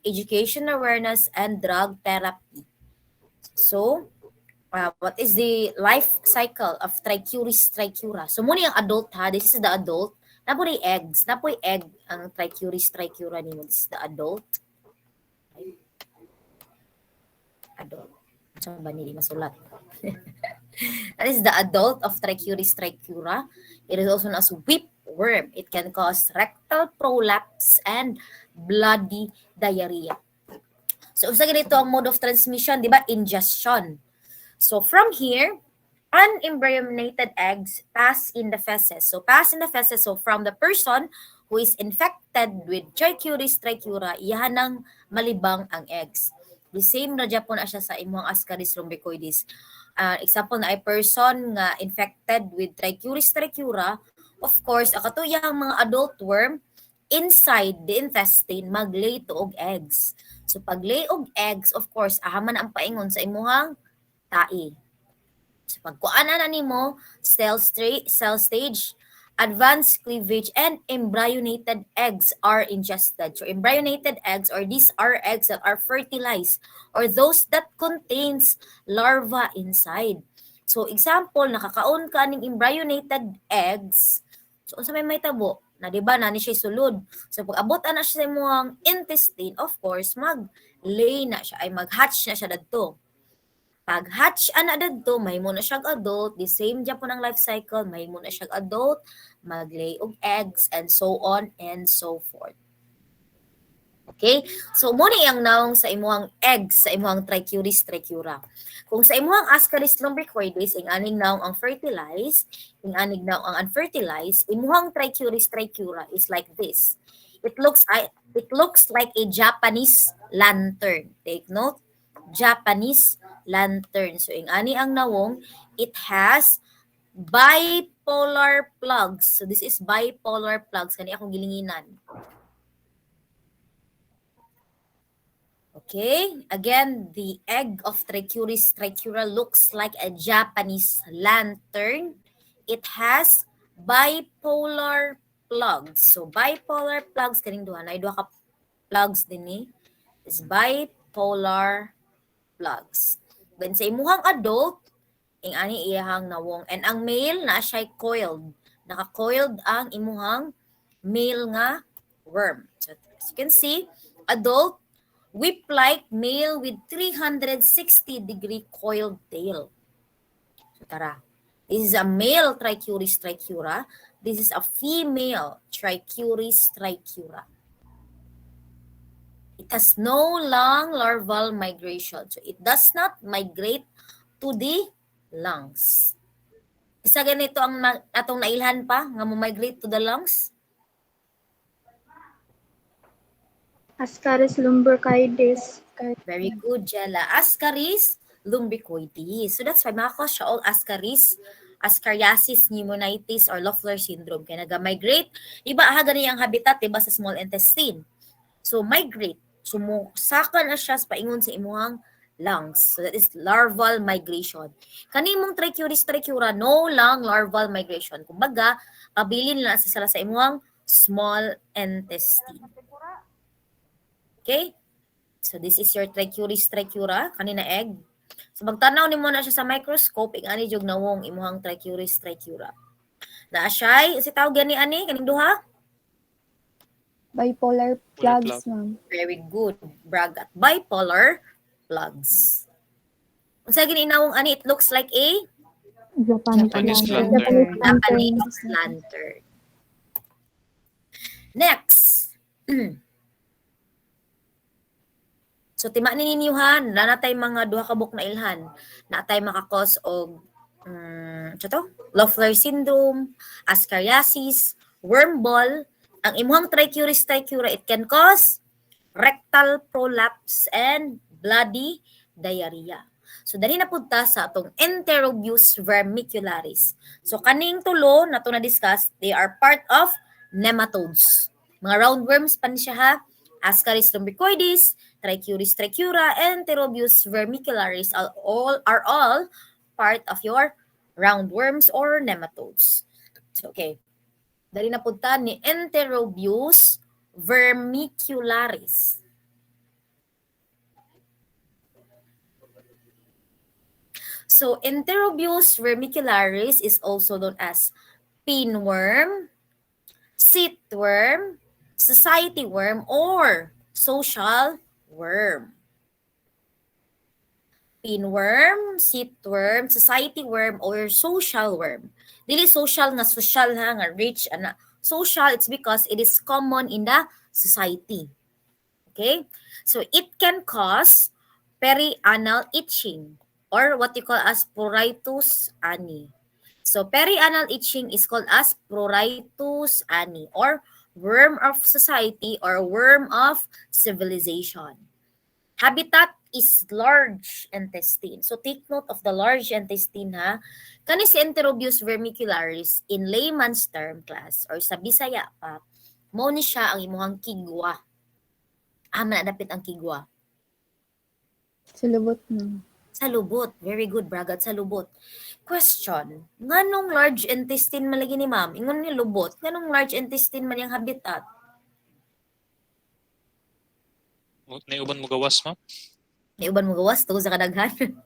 education awareness, and drug therapy. So, what is the life cycle of Trichuris trichura? So, muna yung adult ha. This is the adult. Napoy eggs. Napoy egg ang Trichuris trichura nimo. This is the adult. Adult. So, ba nili masulat? That is the adult of Trichuris trichura. It is also known as whipworm. It can cause rectal prolapse and bloody diarrhea. So, usa ganito ang mode of transmission, di ba? Ingestion. So, from here, unembryonated eggs pass in the feces. So, pass in the feces. So, from the person who is infected with Trichuris trichura, iyahan ng malibang ang eggs. The same na Japon na siya sa imong Ascaris lumbricoides. Example na ay person nga infected with Trichuris trichura, of course, akatuyang mga adult worm inside the intestine maglay og eggs. So pag lay og eggs, of course, ahaman ang paingon sa imuhang tae. So pagkuanan na nimo, cell stage, advanced cleavage, and embryonated eggs are ingested. So embryonated eggs, or these are eggs that are fertilized, or those that contains larva inside. So example, nakakaon ka ning embryonated eggs. So unsa may tabo? Na di ba na ni siya sulod. So pag abot na siya sa imong intestine, of course, mag-lay na siya, ay mag-hatch na siya dadto. Pag hatch ana dadto, mahimo na siyang adult, the same dyan po ng life cycle, mahimo na siyang adult, mag-lay og eggs, and so on and so forth. Okay? So, muna yung naong sa imuhang eggs, sa imuhang Trichuris trichura. Kung sa imuhang Ascaris lumbricoides, ang aning naong ang fertilized, ang aning naong ang unfertilized, imuhang Trichuris trichura is like this. It looks like a Japanese lantern. Take note, Japanese lantern. So, ang ani ang nawong, it has bipolar plugs. So, this is bipolar plugs. Kani akong gilinginan. Okay, again, the egg of Trichuris trichura looks like a Japanese lantern. It has bipolar plugs. So, bipolar plugs, kaning duha. Na duha ka plugs din ni. Is bipolar plugs. Then, sa imuhang adult, ang ani iyahang nawong. And ang male, na siya coiled. Naka-coiled ang imuhang male nga worm. So, as you can see, adult, whip-like male with 360-degree coiled tail. So, tara. This is a male Trichuris trichura. This is a female Trichuris trichura. It has no long larval migration. So, it does not migrate to the lungs. Isa ganito ang atong nailhan pa nga mo-migrate to the lungs. Ascaris lumbricoides. Very good, Jella. Ascaris lumbricoides. So that's why makakos siya all Ascaris, Ascariasis pneumonitis, or Loeffler syndrome. Kaya nag-migrate. Iba gani ang habitat, diba, sa small intestine. So migrate. So saka na siya sa paingon sa imuhang lungs. So that is larval migration. Kanimong Trichuris trichura, no long larval migration. Kumbaga, kabilin na sa imuhang small intestine. Okay? So, this is your Trichuris trichura, kanina egg. So, magtanaw ni mo na siya sa microscope, ani jog nawong imuhang Trichuris trichura. Na siya, si tawag gani ani, kaning duha? Bipolar plugs, ma'am. Very good. Brag at bipolar plugs. Kung sa gininawong ani, it looks like a Japanese lantern. Japanese lantern. Next. So, tima ninyo ha, na natay mga duha ka buk na ilhan. Natay makakos og Loeffler syndrome, Ascariasis, worm ball. Ang imuhang Trichuris trichura, it can cause rectal prolapse and bloody diarrhea. So, dali na punta sa atong Enterobius vermicularis. So, kaning tulo na ito na-discuss, they are part of nematodes. Mga roundworms pa siya ha. Ascaris lumbricoides, Trichuris trichura, and Enterobius vermicularis are all part of your roundworms or nematodes. So, okay. Dali na punta ni Enterobius vermicularis. So Enterobius vermicularis is also known as pinworm, sitworm, society worm, or social worm. Pinworm, sitworm, society worm, or social worm. Dili social nga social nga rich ana. Social, it's because it is common in the society. Okay? So it can cause perianal itching or what you call as pruritus ani. So perianal itching is called as pruritus ani or worm of society or worm of civilization. Habitat is large intestine. So take note of the large intestine ha. Kani si Enterobius vermicularis in layman's term class or sa Bisaya pa, mo ni siya ang imuhang kigwa. Manadapit ang kigwa. Sa lubot na. Sa lubot. Very good, Bragat. Sa lubot. Question. Nganong large intestine malagi ni ma'am? Ingon ni lubot. Nganong large intestine man yung habitat? Naiuban mo gawas, ma'am? Naiuban mo gawas to sa kadaghan.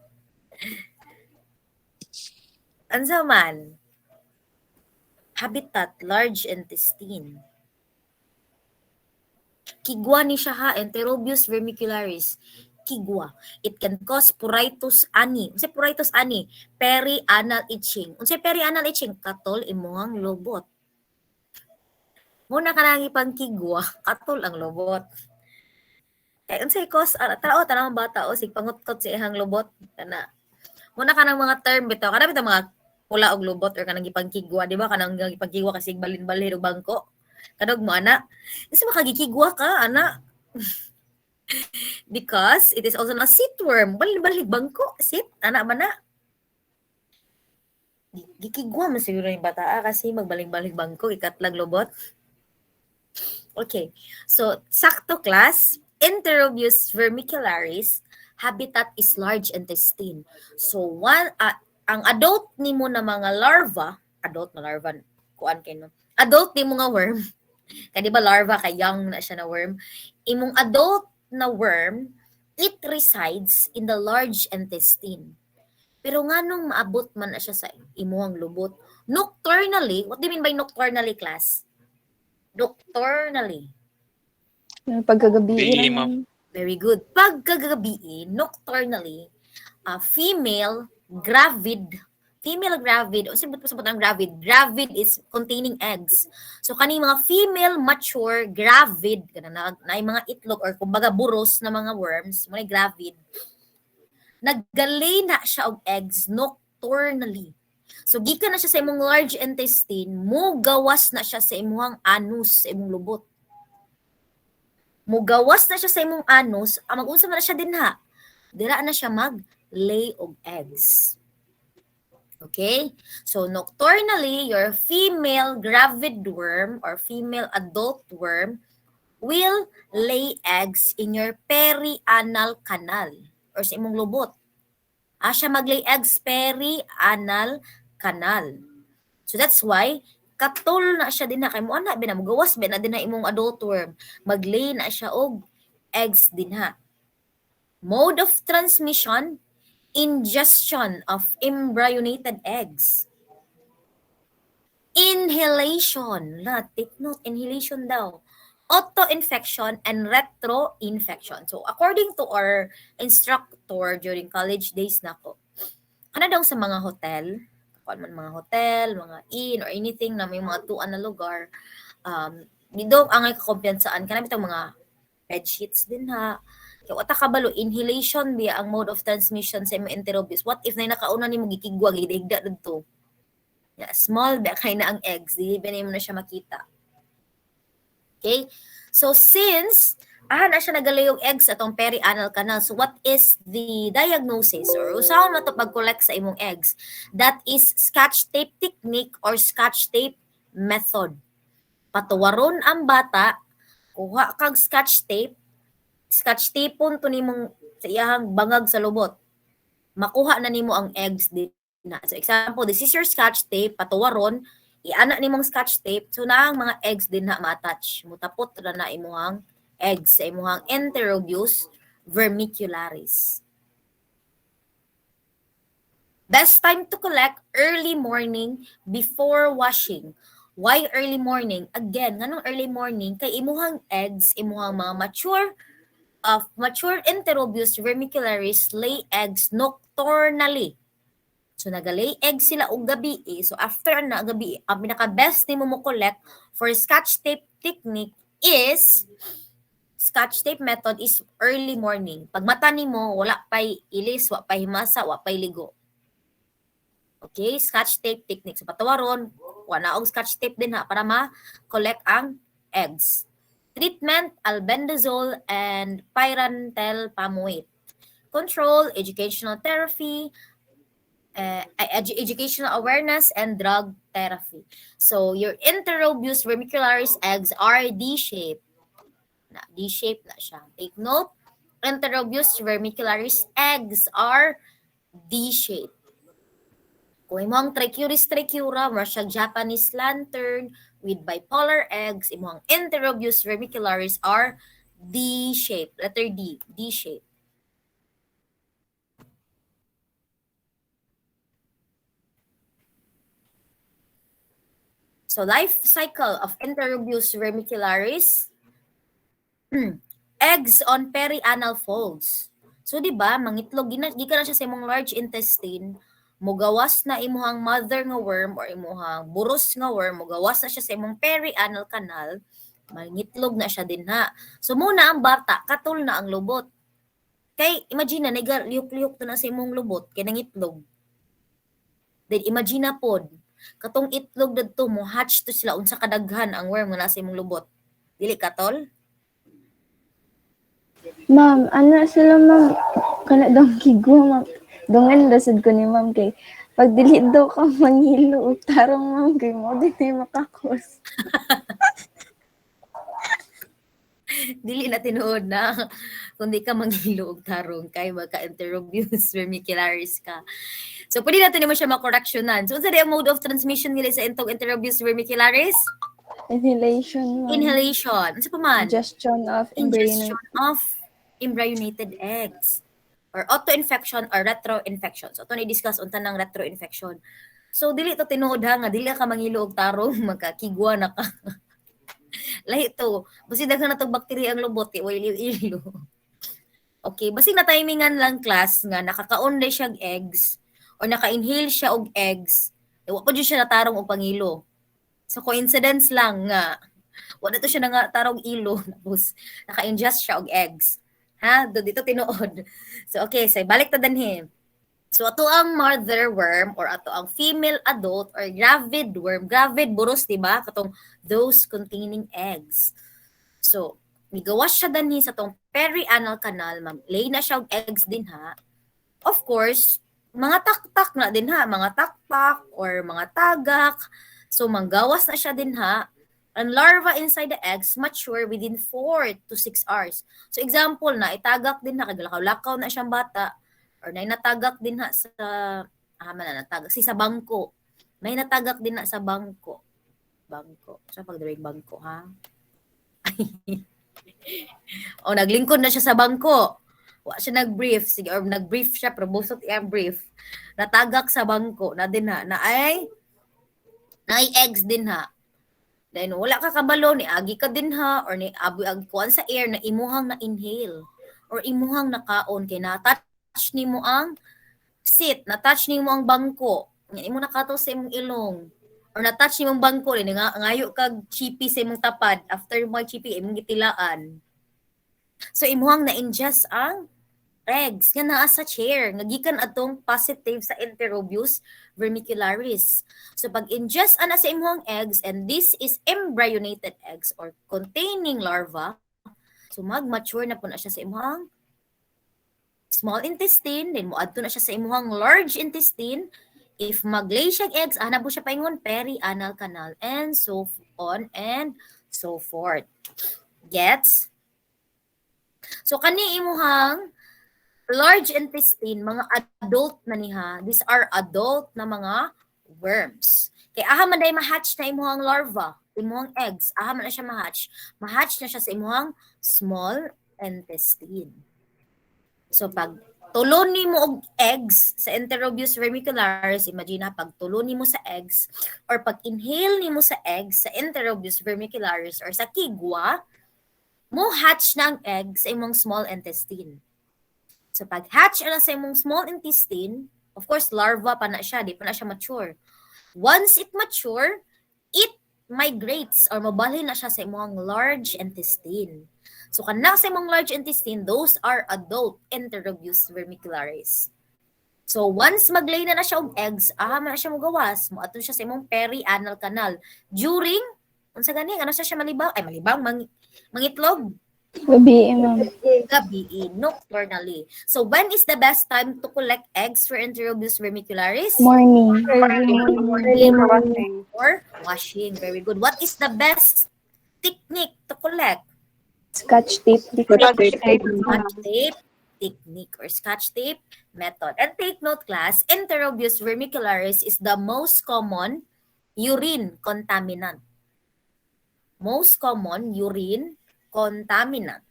Ansa man? Habitat, large intestine. Kigwa ni siya ha, Enterobius vermicularis. Kigwa. It can cause pruritus ani. Unsay pruritus ani? Perianal itching. Unsay perianal itching? Katol imuhang lobot. Muna ka nang ipang kigwa, katol ang lobot. Unsay cause tao tanang bata o sig pangutkot si ihang lobot kana. Muna ka nang mga term bitaw. Kana bitaw mga pula og lobot or kanang ipang kigwa, di ba? Kanang ipang kigwa kasi balin-balin og bangko. Kadog mo ana. Kasi makagikigwa ka ana. Because it is also a sitworm. Balik bangko. Sit. Anak man na. Gikigwa man siguro yung bata kasi magbalik-balik bangko. Ikatlag lobot. Okay. So, sakto class. Enterobius vermicularis. Habitat is large intestine. So, ang adult ni mo na mga larva, adult na larva, kuan kayo no? Adult ni mo nga worm, kaya ba larva kay young na siya na worm, imong adult na worm, it resides in the large intestine. Pero nganong maabot man na siya sa imuhang lubot? Nocturnally, what do you mean by nocturnally class? Nocturnally. Pagkagabi ma'am. Very good. Pagkagabi, nocturnally, female gravid, o sabot ang gravid. Gravid is containing eggs. So kaning mga female mature gravid na mga itlog or kumbaga buros na mga worms, mga gravid, naggalay na siya og eggs nocturnally. So gikan na siya sa imong large intestine, mugawas na siya sa imong anus, sa imong lubot. Mugawas na siya sa imong anus, mag-unsa man na siya dinha. Dira na siya mag-lay og eggs. Okay? So, nocturnally, your female gravid worm or female adult worm will lay eggs in your perianal canal or sa imong lubot. Siya mag-lay eggs perianal canal. So, that's why, katol na siya din na kay mo ana binamugawas ba na din na imong adult worm, mag-lay na siya og eggs din ha. Mode of transmission, ingestion of embryonated eggs. Inhalation, take note, inhalation daw. Auto-infection and retro-infection. So according to our instructor during college days nako, kana daw sa mga hotel, mga hotel, mga inn, or anything na may mga tuan na lugar, dito ang kakumpiyansaan, kanami itong mga bed sheets din ha. Kaya wata kabalo, inhalation biya ang mode of transmission sa mga enterobius. What if na nakauna ni mo gikigwa, gidihigda dito? Yeah, small biya kay na ang eggs, di ba mo na siya makita. Okay? So since na siya nagalayog eggs atong perianal canal. So what is the diagnosis or usaon mo to pag-collect sa imong eggs? That is scotch tape technique or scotch tape method. Patuwaron ang bata, kuha kag scotch tapon to nimong sa iyang bangag sa lubot. Makuha na nimo ang eggs din na. So example, this is your scotch tape, patuwaron, iana nimong scotch tape, so na ang mga eggs din na ma-attach. Mutapot na imong eggs sa imong Enterobius vermicularis. Best time to collect early morning before washing. Why early morning? Again, nganong early morning kay imuhang eggs, imuhang mga mature Enterobius vermicularis lay eggs nocturnally. So nagalay eggs sila og gabi. So after na gabi, ang pinaka best nimo mo collect for scotch tape technique is Scotch tape method is early morning. Pag mata nimo wala pay ilis, wa pay himasa, wa pay ligo. Okay, scotch tape technique. So patawaron, wala og scotch tape din ha para ma-collect ang eggs. Treatment, albendazole and pyrantel pamoate. Control, educational therapy, educational awareness, and drug therapy. So your Enterobius vermicularis eggs are D-shaped. D-shaped na siya. Take note, Enterobius vermicularis eggs are D-shaped. Kung imong trichuris-trichura, or siya Japanese lantern with bipolar eggs, imong Enterobius vermicularis are D-shaped. Letter D, D-shaped. So life cycle of Enterobius vermicularis, eggs on perianal folds. So di ba, mangitlog gikan na siya sa imong large intestine, mugawas na imuhang mother nga worm or imuhang buros nga worm, mugawas na siya sa imong perianal canal, mangitlog na siya din ha. So muna ang bata, katul na ang lubot. Kay imagine na liuk-liuk na sa imong lubot kay nangitlog. Then imagine na pod, katong itlog dadto mo hatch to sila unsa kadaghan ang worm nga nasa imong lubot. Dili katol? Ma'am, ano sila ma'am, kana daw kigo ma'am. Dungan dasad ko ni ma'am kay pag dili daw ka manghilo og tarong ma'am kay mo di makakos. Dili na tinuod na kundi ka manghilo og tarong kay magka-Enterobius vermicularis ka. So pwede natin mo siya makorreksyonan. So unsa di ang mode of transmission nila sa Enterobius vermicularis? Inhalation ma'am. Inhalation. Unsa pa man? Ingestion of embryonated eggs. Or auto-infection or retro-infection. So ito na-discuss unta ng retro-infection. So dili to tinuod ha nga dili ka manghilo og tarong magkakigwa na ka. Lahi to. Basi daghan na tong bakterya ang lubot kay way ilo. Okay, basi na timingan lang class nga nakakaon na siya og eggs or naka-inhale siya og eggs. Wa pa siya natarong og pangilo. So coincidence lang nga wala to siya nga tarong ilo tapos naka-ingest siya og eggs. Ha? Dito tinuod. So okay, so balik ta danhi. So ato ang mother worm or ato ang female adult or gravid worm. Gravid buros, di ba? Katong those containing eggs. So, migawas siya danhi sa tong perianal canal, ma'am. Lay na siya og eggs din ha. Of course, mga taktak na din ha, mga taktak or mga tagak. So, manggawas na siya din ha. Ang larva inside the eggs mature within 4 to 6 hours. So, example na, itagak din na, kagalakaw-lakaw na siyang bata. Or may natagak din na sa, natagak, sa bangko. May natagak din na sa bangko. Bangko. Sa pagdawing bangko, ha? O, naglingkod na siya sa bangko. Wa siya nag-brief. Sige, or nag-brief siya, pero busot yung brief. Natagak sa bangko na din ha. Na ay eggs din ha. Then, wala ka kabalo, ni agi ka din ha, or ni agi kuan sa air na imuhang na-inhale. Or imuhang nakaon, kay na-touch nimo ang seat, na-touch nimo ang bangko. Imo nakato sa imong ilong. Or na-touch nimo ang bangko, ngayo kag chipi sa imong tapad. After mo chipi, imong gitilaan. So, imuhang na-ingest ang eggs nga naa sa chair nga gikan atong positive sa Enterobius vermicularis. So pag ingest ana sa imong eggs and this is embryonated eggs or containing larva, so mag-mature na po na siya sa imong small intestine, then moadto na siya sa imong large intestine. If maglay siya eggs, ana po siya paingon perianal canal and so on and so forth. Gets? So kani imuhang large intestine, mga adult na niha. These are adult na mga worms. Kaya aha man day ma-hatch na imuhang larva, imuhang eggs, aha man na siya ma-hatch. Ma-hatch na siya sa imuhang small intestine. So pag tulo nimo og eggs sa Enterobius vermicularis, imagine na pag tulo nimo sa eggs or pag inhale nimo sa eggs sa Enterobius vermicularis or sa kigwa, mo hatch na ang egg sa imong small intestine. So pag hatch na sa imong small intestine, of course larva pa na siya, di pa na siya mature. Once it mature, it migrates or mabalhin na siya sa imong large intestine. So kana sa imong large intestine, those are adult Enterobius vermicularis. So once maglay na siya og eggs, man na siya mogawas, moadto siya sa imong perianal canal. During unsa gani ano siya malibaw? Ay malibang mangitlog Gabi, ma'am. gabi nocturnally. So when is the best time to collect eggs for Enterobius vermicularis? Morning. Morning or washing. Very good. What is the best technique to collect? Scotch tape. Scotch tape technique or scotch tape method. And take note, class, Enterobius vermicularis is the most common urine contaminant. Most common urine contaminant.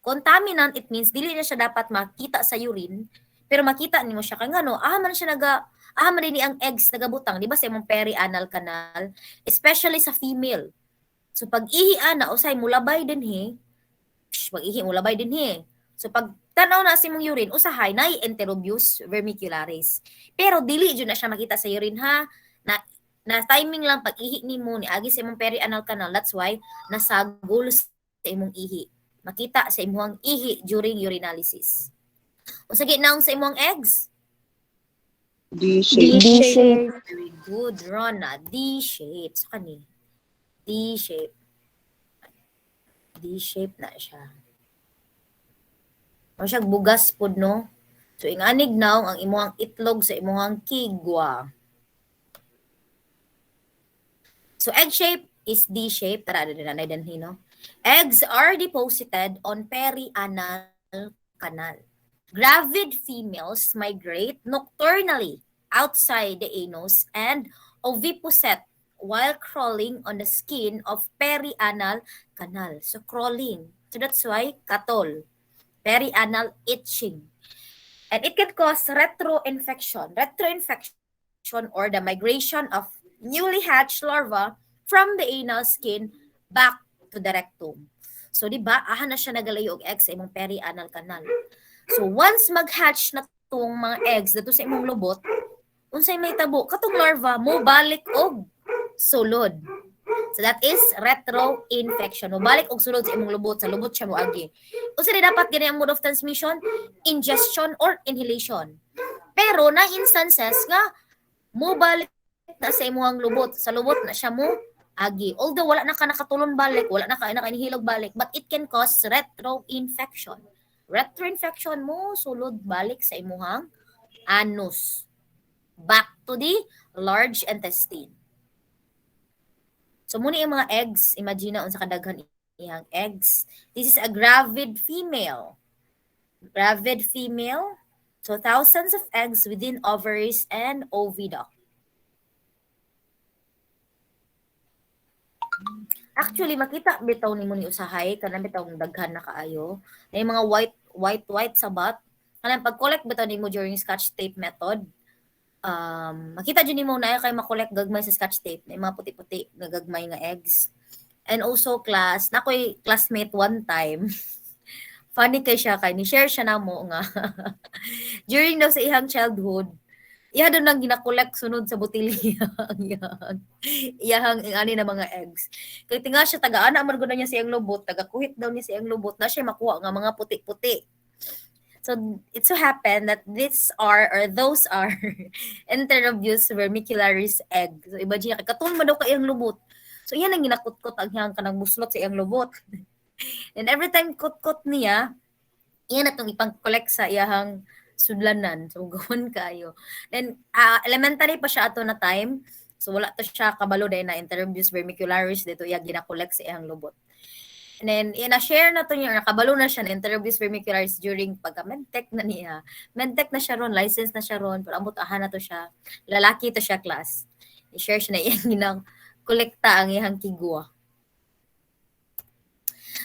Contaminant, it means dili na siya dapat makita sa urine, pero makita nimo siya kay ngano, man din ang eggs nagabutang, di ba sa imong perianal canal, especially sa female. So pag ihi ana usay mulabay dinhi, pag-ihi mulabay dinhi. So pag tanaw na sa imong urine, usahay na Enterobius vermicularis. Pero dili jud na siya makita sa urine ha. Na timing lang pag-ihi nimo ni agi sa imong perianal canal. That's why nasagol sa imong ihi. Makita sa imong ihi during urinalysis. Unsa ginaong sa imong eggs? D-shape. Very good, Rona. D-shape. So kani. D-shape. D-shape na siya. O siya bugas pod no. So inganig naong ang imong itlog sa imong kigwa. So egg shape is D-shape. Tara na dinhi no. Eggs are deposited on perianal canal. Gravid females migrate nocturnally outside the anus and oviposet while crawling on the skin of perianal canal. So crawling. So that's why katol. Perianal itching. And it can cause retroinfection. Retroinfection or the migration of newly hatched larva from the anal skin back to the rectum. So di ba, na siya nagalayo og eggs sa imong perianal canal. So once mag-hatch na tong mga eggs dito sa imong lubot, unsay may tabo, katong larva mo balik og sulod. So that is retroinfection. Mo balik og sulod sa imong lubot, sa lubot siya moagi. Unsa dapat gani ang mode of transmission? Ingestion or inhalation. Pero na instances nga mo balik na sa imong lubot, sa lubot na siya mo agi. Although wala na ka nakatulon balik, wala na ka inihilog balik, but it can cause retroinfection. Retroinfection mo sulod balik sa imuhang anus. Back to the large intestine. So muna yung mga eggs, imagine na unsa kadaghan iyang eggs. This is a gravid female. Gravid female. So thousands of eggs within ovaries and oviduct. Actually, makita bitaw nimo ni usahay kanang bitaw daghan na kaayo. Na yung mga white sabat. Kanang pag-collect bitaw nimo during scotch tape method. Makita dyan nimo na kay makolek gagmay sa scotch tape na mga puti-puti na gagmay nga eggs. And also class, nakoy classmate one time. Funny kay siya kay ni share siya namo nga during daw sa ihang childhood. Iya daw nang ginakolek sunod sa botilya iyahang ani na mga eggs. Kay tinga siya taga-ana man gud niya siyang lubot, taga-kuhit daw niya siyang lubot na siya makuha nga mga puti-puti. So it so happened that those are Enterobius vermicularis egg. So imagine katong man daw ka iyang lubot. So iyan ang ginakutkot ang iyang kanang muslot sa iyang lubot. And every time kutkot niya, iyan atong ipang-collect sa iyang sudlanan. So gawon kayo. Then elementary pa siya ato na time. So wala to siya kabalo dahil na Enterobius vermicularis dito iya gina-collect sa iyang lubot. And then, ina-share na to niya, nakabalo na siya na Enterobius vermicularis during pagka-medtech na niya. Medtech na siya ron, license na siya ron, pero ambot na to siya. Lalaki to siya, class. I-share siya na iyang ginang-kolekta ang iyang kigwa.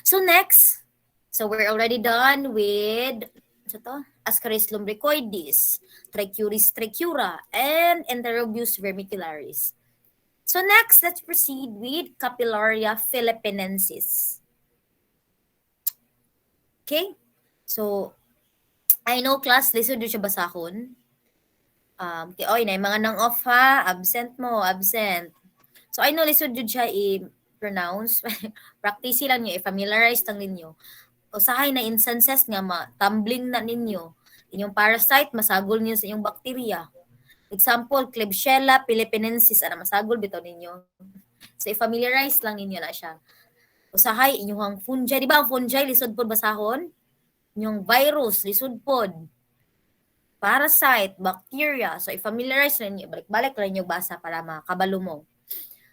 So next, so we're already done with Sa to? Ascaris lumbricoides, Trichuris trichura, and Enterobius vermicularis. So next, let's proceed with Capillaria philippinensis. Okay? So, I know class, lisod siya basahon. Oy, na mga nang off ha, absent mo, absent. So, I know lisod jud siya i-pronounce. Practice lang niyo, i-familiarize lang ninyo. Usahay na instances nga tumbling na ninyo. Inyong parasite, masagol niyo sa inyong bakterya. Example, Klebsiella philippinensis, ana masagol bitaw ninyo. So, i-familiarize lang ninyo na siya. Usahay, inyong fungi, di ba ang fungi, lisod pod basahon? Inyong virus, lisod pod. Parasite, bacteria. So, i-familiarize lang niyo. Balik-balik lang niyo basa para makabalo mo.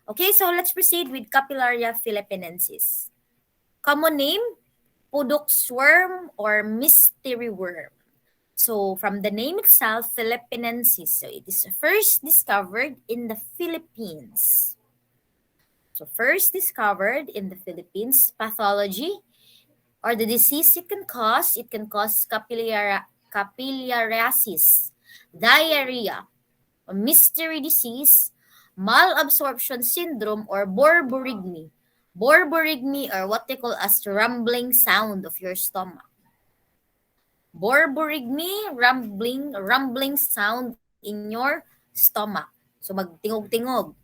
Okay, so let's proceed with Capillaria philippinensis. Common name, Podox worm or mystery worm. So, from the name itself, philippinensis. So, it is first discovered in the Philippines. So, first discovered in the Philippines. Pathology or the disease it can cause capillariasis, diarrhea, a mystery disease, malabsorption syndrome, or borborygmi. Borborygmi, or what they call as rumbling sound of your stomach. Borborygmi, rumbling sound in your stomach. So magtingog-tingog.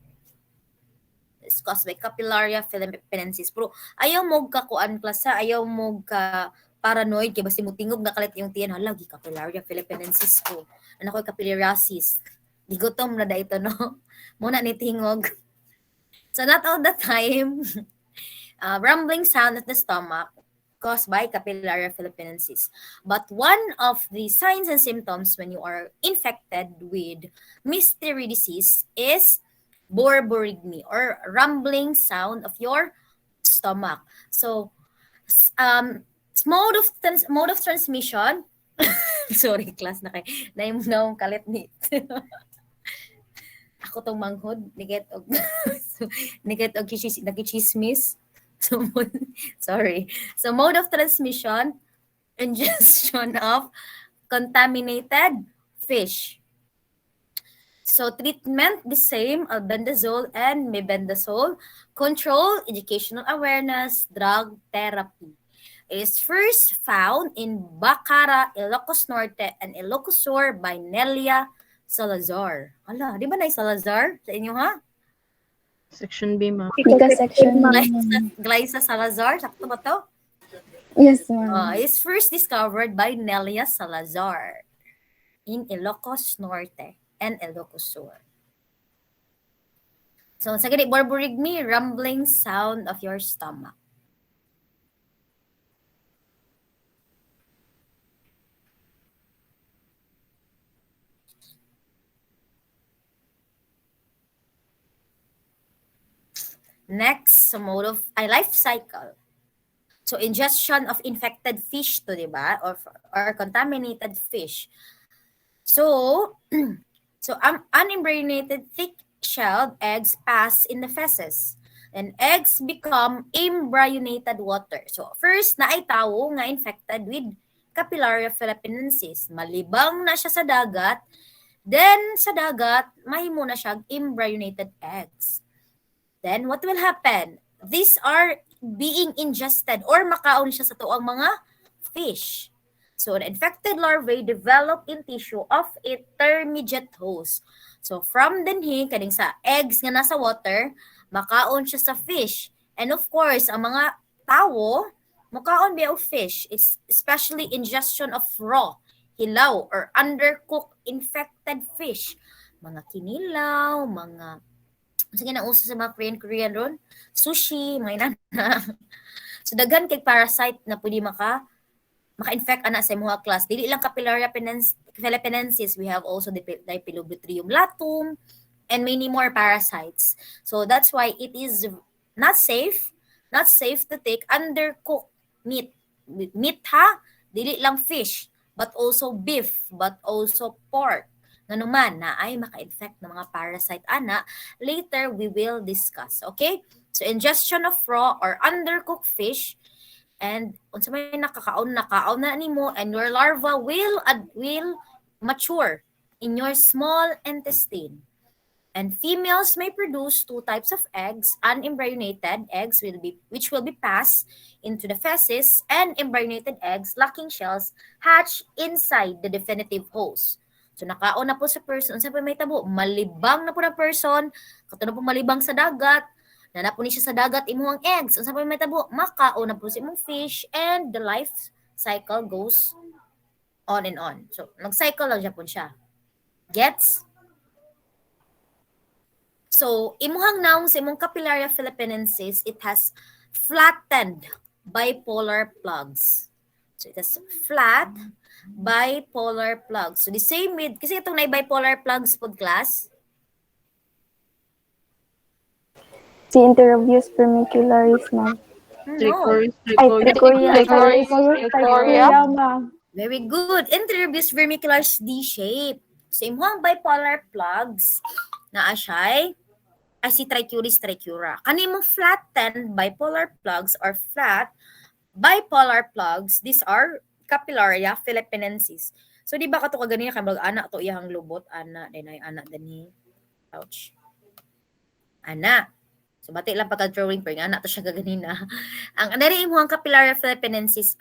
It's caused by Capillaria philippinensis. Pero ayaw mo kakuan klasa, ayaw mo ka paranoid kay basi mo tingog na kalit yung tiyan, hala gi Capillaria philippinensis ko. Ano ko capillariasis. Digutom na da ito no. Muna ni tingog. So not all the time rumbling sound at the stomach caused by Capillaria philippinensis. But one of the signs and symptoms when you are infected with mystery disease is borborygmi or rumbling sound of your stomach. So, mode of transmission. Sorry, class na kay. Naim na akong kalit ni. Ako tong manghod, niket og nakichismis. So, sorry. So, mode of transmission, ingestion of contaminated fish. So, treatment, the same, albendazole and mebendazole. Control, educational awareness, drug therapy. It is first found in Bacara, Ilocos Norte, and Ilocos Sur by Nelia Salazar. Ala, di ba na Salazar sa inyo ha? Section B, ma'am. Ika section Glyza Salazar, sakto ba to? Yes, ma'am. It's first discovered by Nelia Salazar in Ilocos Norte and Ilocos Sur. So, sa ganit, borborygmi, rumbling sound of your stomach. Next, mode of life cycle. So, ingestion of infected fish to, di ba? Or contaminated fish. So, unembryonated thick-shelled eggs pass in the feces. And eggs become embryonated water. So, first na ay tao nga infected with Capillaria philippinensis. Malibang na siya sa dagat. Then, sa dagat, mahimo na siya embryonated eggs. Then, what will happen? These are being ingested or makaon siya sa tuang mga fish. So, the infected larvae develop in tissue of intermediate host. So, from dinhi, kaning sa eggs nga nasa water, makaon siya sa fish. And of course, ang mga tao, makaon biya of fish, especially ingestion of raw, hilaw, or undercooked infected fish. Mga kinilaw, mga sige na uso sa mga Korean ron, sushi, mga inana. So daghan kay parasite na pwede maka-infect ana sa imong class. Dili lang Capillaria philippinensis, we have also the Dipilobutrium latum and many more parasites. So that's why it is not safe to take undercooked meat. Meat ha, dili lang fish, but also beef, but also pork. Nanuman na ay maka-infect ng mga parasite ana, later we will discuss. Okay? So ingestion of raw or undercooked fish and unsa may nakaon na nimo, and your larva will mature in your small intestine. And females may produce two types of eggs. Unembryonated eggs which will be passed into the feces, and embryonated eggs lacking shells hatch inside the definitive host. So nakaon na po sa person, sa may tabo, malibang na po na person, kato na po malibang sa dagat, na po ni siya sa dagat imuhang eggs. Unsa pa may tabo, makaon na po sa imong fish, and the life cycle goes on and on. So nag-cycle lang siya po siya. Gets? So, imuhang noun sa imong Capillaria philippinensis, it has flattened bipolar plugs. So, it has flat bipolar plugs. So, the same with, kasi itong na bipolar plugs pod class. Si Interobus vermicularis, ma'am. No. Trichoria, ma'am. Very good. Interobus vermicularis D-shape. So, imuhang bipolar plugs na asyay as si Trichuris trichura. Kanimong flattened bipolar plugs or flat bipolar plugs, these are Capillaria philippinensis. So di ba kato kaganina kay mag-ana to iyang lubot, ana dinay ana dani. Ouch. Ana. So bati lang pagka-drawing pero ana to siya kaganina. Ang diri imong Capillaria philippinensis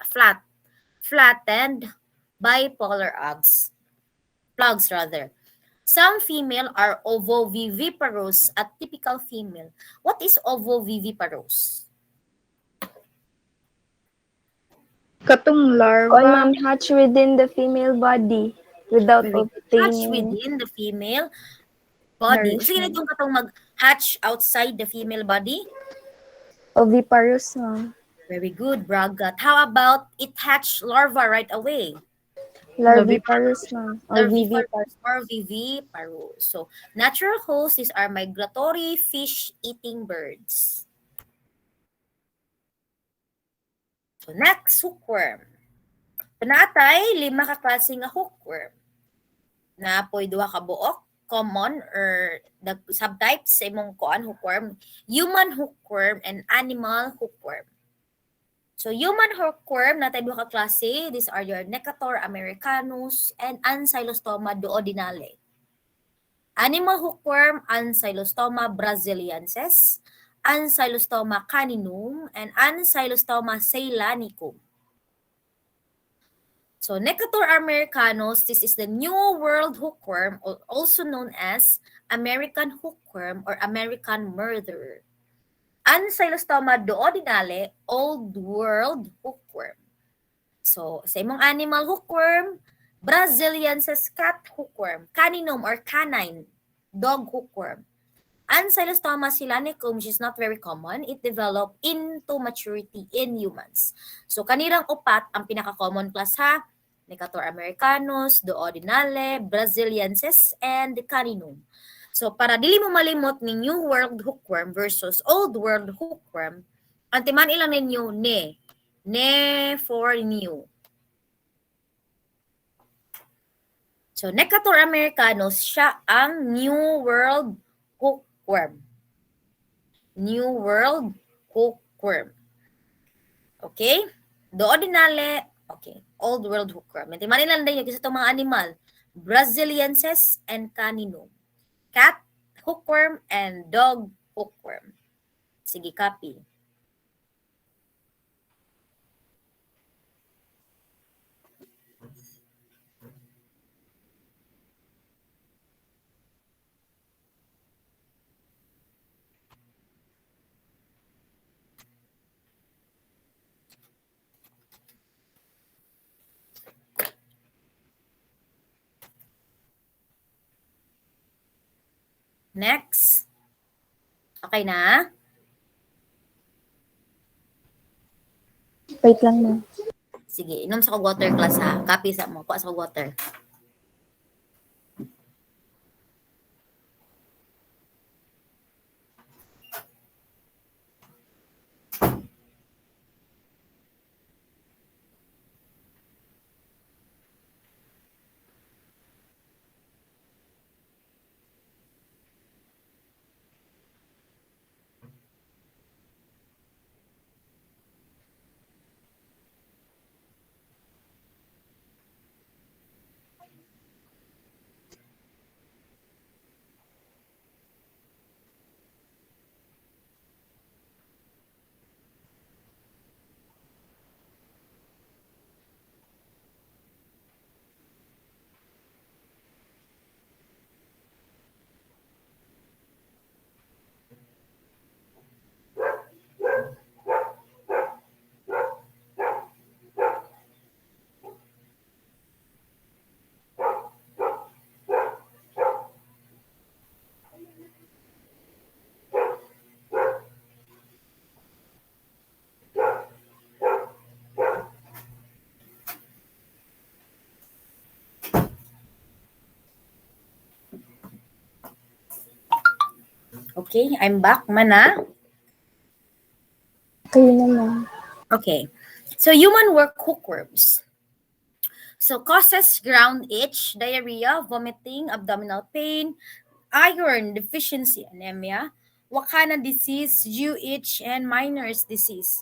flattened bipolar plugs rather. Some female are ovoviviparous at typical female. What is ovoviviparous? Katong larva. All, ma'am, hatch within the female body without Hatch obtaining within the female body. Sige na nourishment. itong katong mag-hatch outside the female body? Oviparous, ma'am. Very good, Bragat. How about it hatch larva right away? Larviparous, ma'am. Or viviparous. Or viviparous. So, natural hosts, these are migratory fish-eating birds. So, next, hookworm. Natay, 5 ka klase nga hookworm. Na po'y 2 ka buok, common or the subtypes sa imong kuan hookworm, human hookworm and animal hookworm. So, human hookworm, natay 2 ka klase. These are your Necator americanus and Ancylostoma duodenale. Animal hookworm, Ancylostoma brasiliensis, Ancylostoma caninum, and Ancylostoma ceylanicum. So, Necator americanus, this is the New World hookworm, also known as American hookworm or American murderer. Ancylostoma duodenale, Old World hookworm. So, sa imong animal hookworm, Braziliensis cat hookworm, caninum or canine, dog hookworm. Ancylostoma ceylanicum, which is not very common, it developed into maturity in humans. So, kanirang upat ang pinaka-common class ha, Necator americanus, duodenale, Braziliensis, and caninum. So, para dili mo malimot ni New World hookworm versus Old World hookworm, ang timan ilang ninyo ne for new. So, Necator americanus, siya ang New World hookworm. New World hookworm. Okay? Duodenale, okay. Old World hookworm. Timan ilang din yung isa itong mga animal. Braziliensis and caninum. Cat hookworm and dog hookworm. Sige, copy. Next. Okay na? Wait lang, ma'am. Sige, inom sa water class ha. Copy sa mo. Kuha sa water. Okay, I'm back. Mana? Kayo naman. Okay. So human hookworms. So causes ground itch, diarrhea, vomiting, abdominal pain, iron deficiency anemia, Wakana disease, Jew itch, and Miner's disease.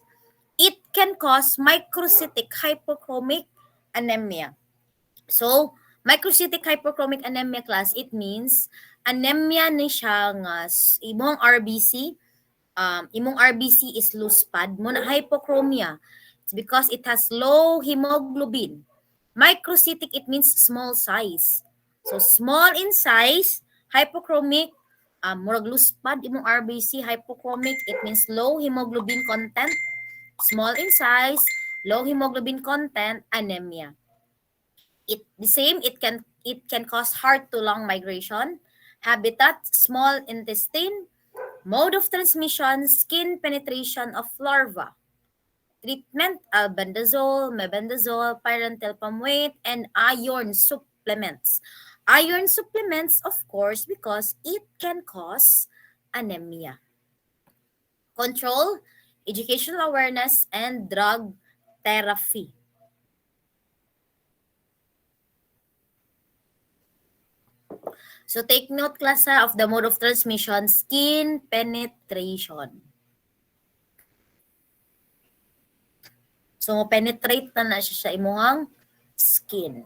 It can cause microcytic hypochromic anemia. So, microcytic hypochromic anemia class, it means anemia ni siya nga imong RBC, imong RBC is loose pad mo na hypochromia. It's because it has low hemoglobin. Microcytic, it means small size. So, small in size, hypochromic, murag loose pad imong RBC, hypochromic, it means low hemoglobin content. Small in size, low hemoglobin content, anemia. It can cause heart to lung migration, habitat, small intestine, mode of transmission, skin penetration of larva. Treatment, albendazole, mebendazole, pyrantel palmate, and iron supplements. Iron supplements, of course, because it can cause anemia. Control, educational awareness, and drug therapy. So take note, klasa, of the mode of transmission, skin penetration. So penetrate na siya sa imuhang skin.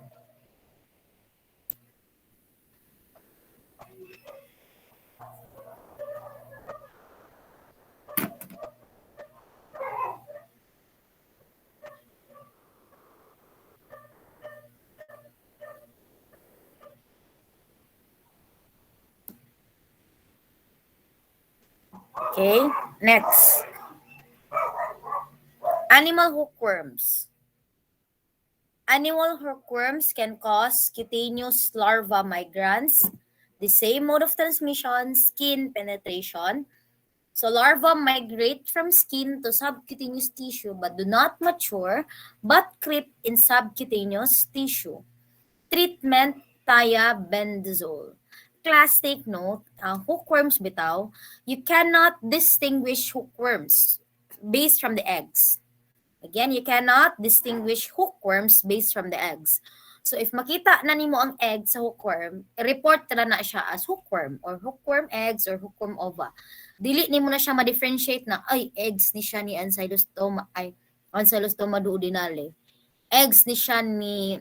Okay, next. Animal hookworms. Animal hookworms can cause cutaneous larva migrans, the same mode of transmission, skin penetration. So larvae migrate from skin to subcutaneous tissue but do not mature but creep in subcutaneous tissue. Treatment, thiabendazole. Class, take note, hookworms bitaw, you cannot distinguish hookworms based from the eggs. Again, you cannot distinguish hookworms based from the eggs. So if makita na nimo ang egg sa hookworm, report na siya as hookworm or hookworm eggs or hookworm ova. Dili nimo na siya ma-differentiate na ay eggs ni siya ni Ancylostoma duodenale. Eggs ni siya ni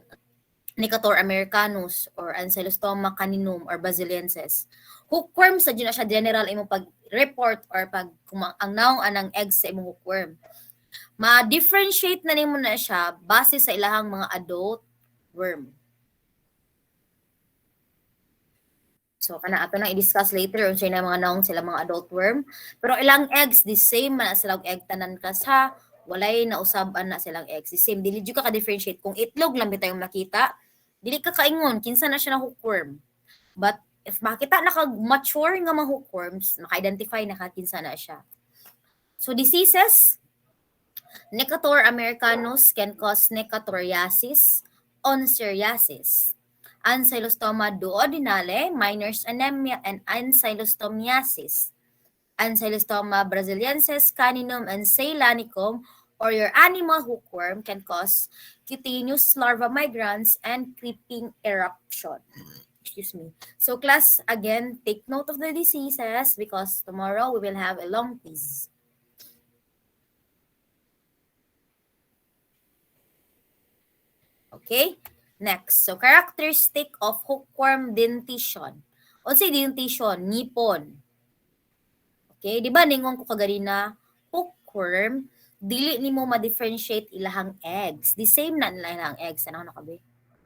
Necator americanus or Ancylostoma caninum or basiliensis. Hookworm sa na siya general imo pag-report or pag ang naong anang eggs sa imong hookworm. Ma-differentiate na nimo na siya base sa ilahang mga adult worm. So kana ato nang i-discuss later unsay na mga naong sila mga adult worm, pero ilang eggs the same man sila og egg tanan kas ha, walay na usaban na silang eggs the same. Dili jud ka differentiate kung itlog lang bitayong makita, dili ka kaingon kinsa na siya na hookworm. But if makita na kag mature nga mga hookworms, maka-identify na ka kinsa na siya. So diseases, Necator americanus can cause necatoriasis, onseriasis. Ancylostoma duodenale, Miner's anemia, and ancylostomiasis. Ancylostoma brasiliensis, caninum, and ceylanicum, or your animal hookworm, can cause cutaneous larva migrans and creeping eruption. Excuse me. So class, again, take note of the diseases because tomorrow we will have a long quiz. Okay? Next, so characteristic of hookworm dentition. Unsay dentition? Ngipon. Okay, di ba ningon ko kaganina, hookworm, dili nimo ma-differentiate ilahang eggs. The same na ilahang eggs. Ano na kabe?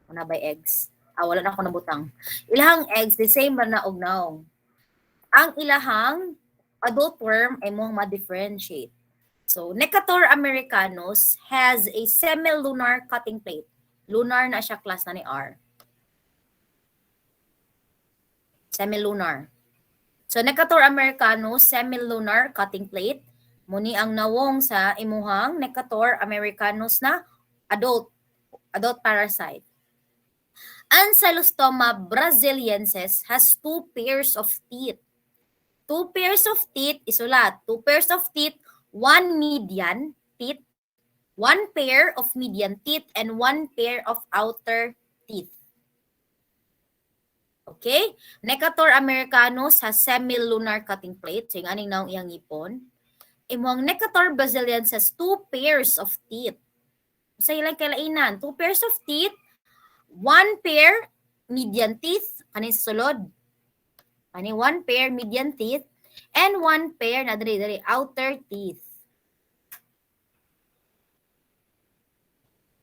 Una by eggs. Wala na ako nabutang. Ilahang eggs, the same ra na og naong. Ang ilahang adult worm ay mong ma-differentiate. So, Necator americanus has a semilunar cutting plate. Lunar na siya, class na ni R. Semilunar. So, Necator americanus, semilunar cutting plate. Muni ang nawong sa imuhang Necator americanus na adult parasite. Ancylostoma brasiliensis has 2 pairs of teeth. 2 pairs of teeth, isulat. 2 pairs of teeth, 1 median teeth, 1 pair of median teeth, and 1 pair of outer teeth. Okay? Necator americanus has semilunar cutting plate. So, yung aning naong iyang ipon. Imong Necator brasiliensis has 2 pairs of teeth. Sa ilang kalainan, 2 pairs of teeth, 1 pair median teeth, kanin sa sulod. Kani 1 pair median teeth, and 1 pair na dari outer teeth.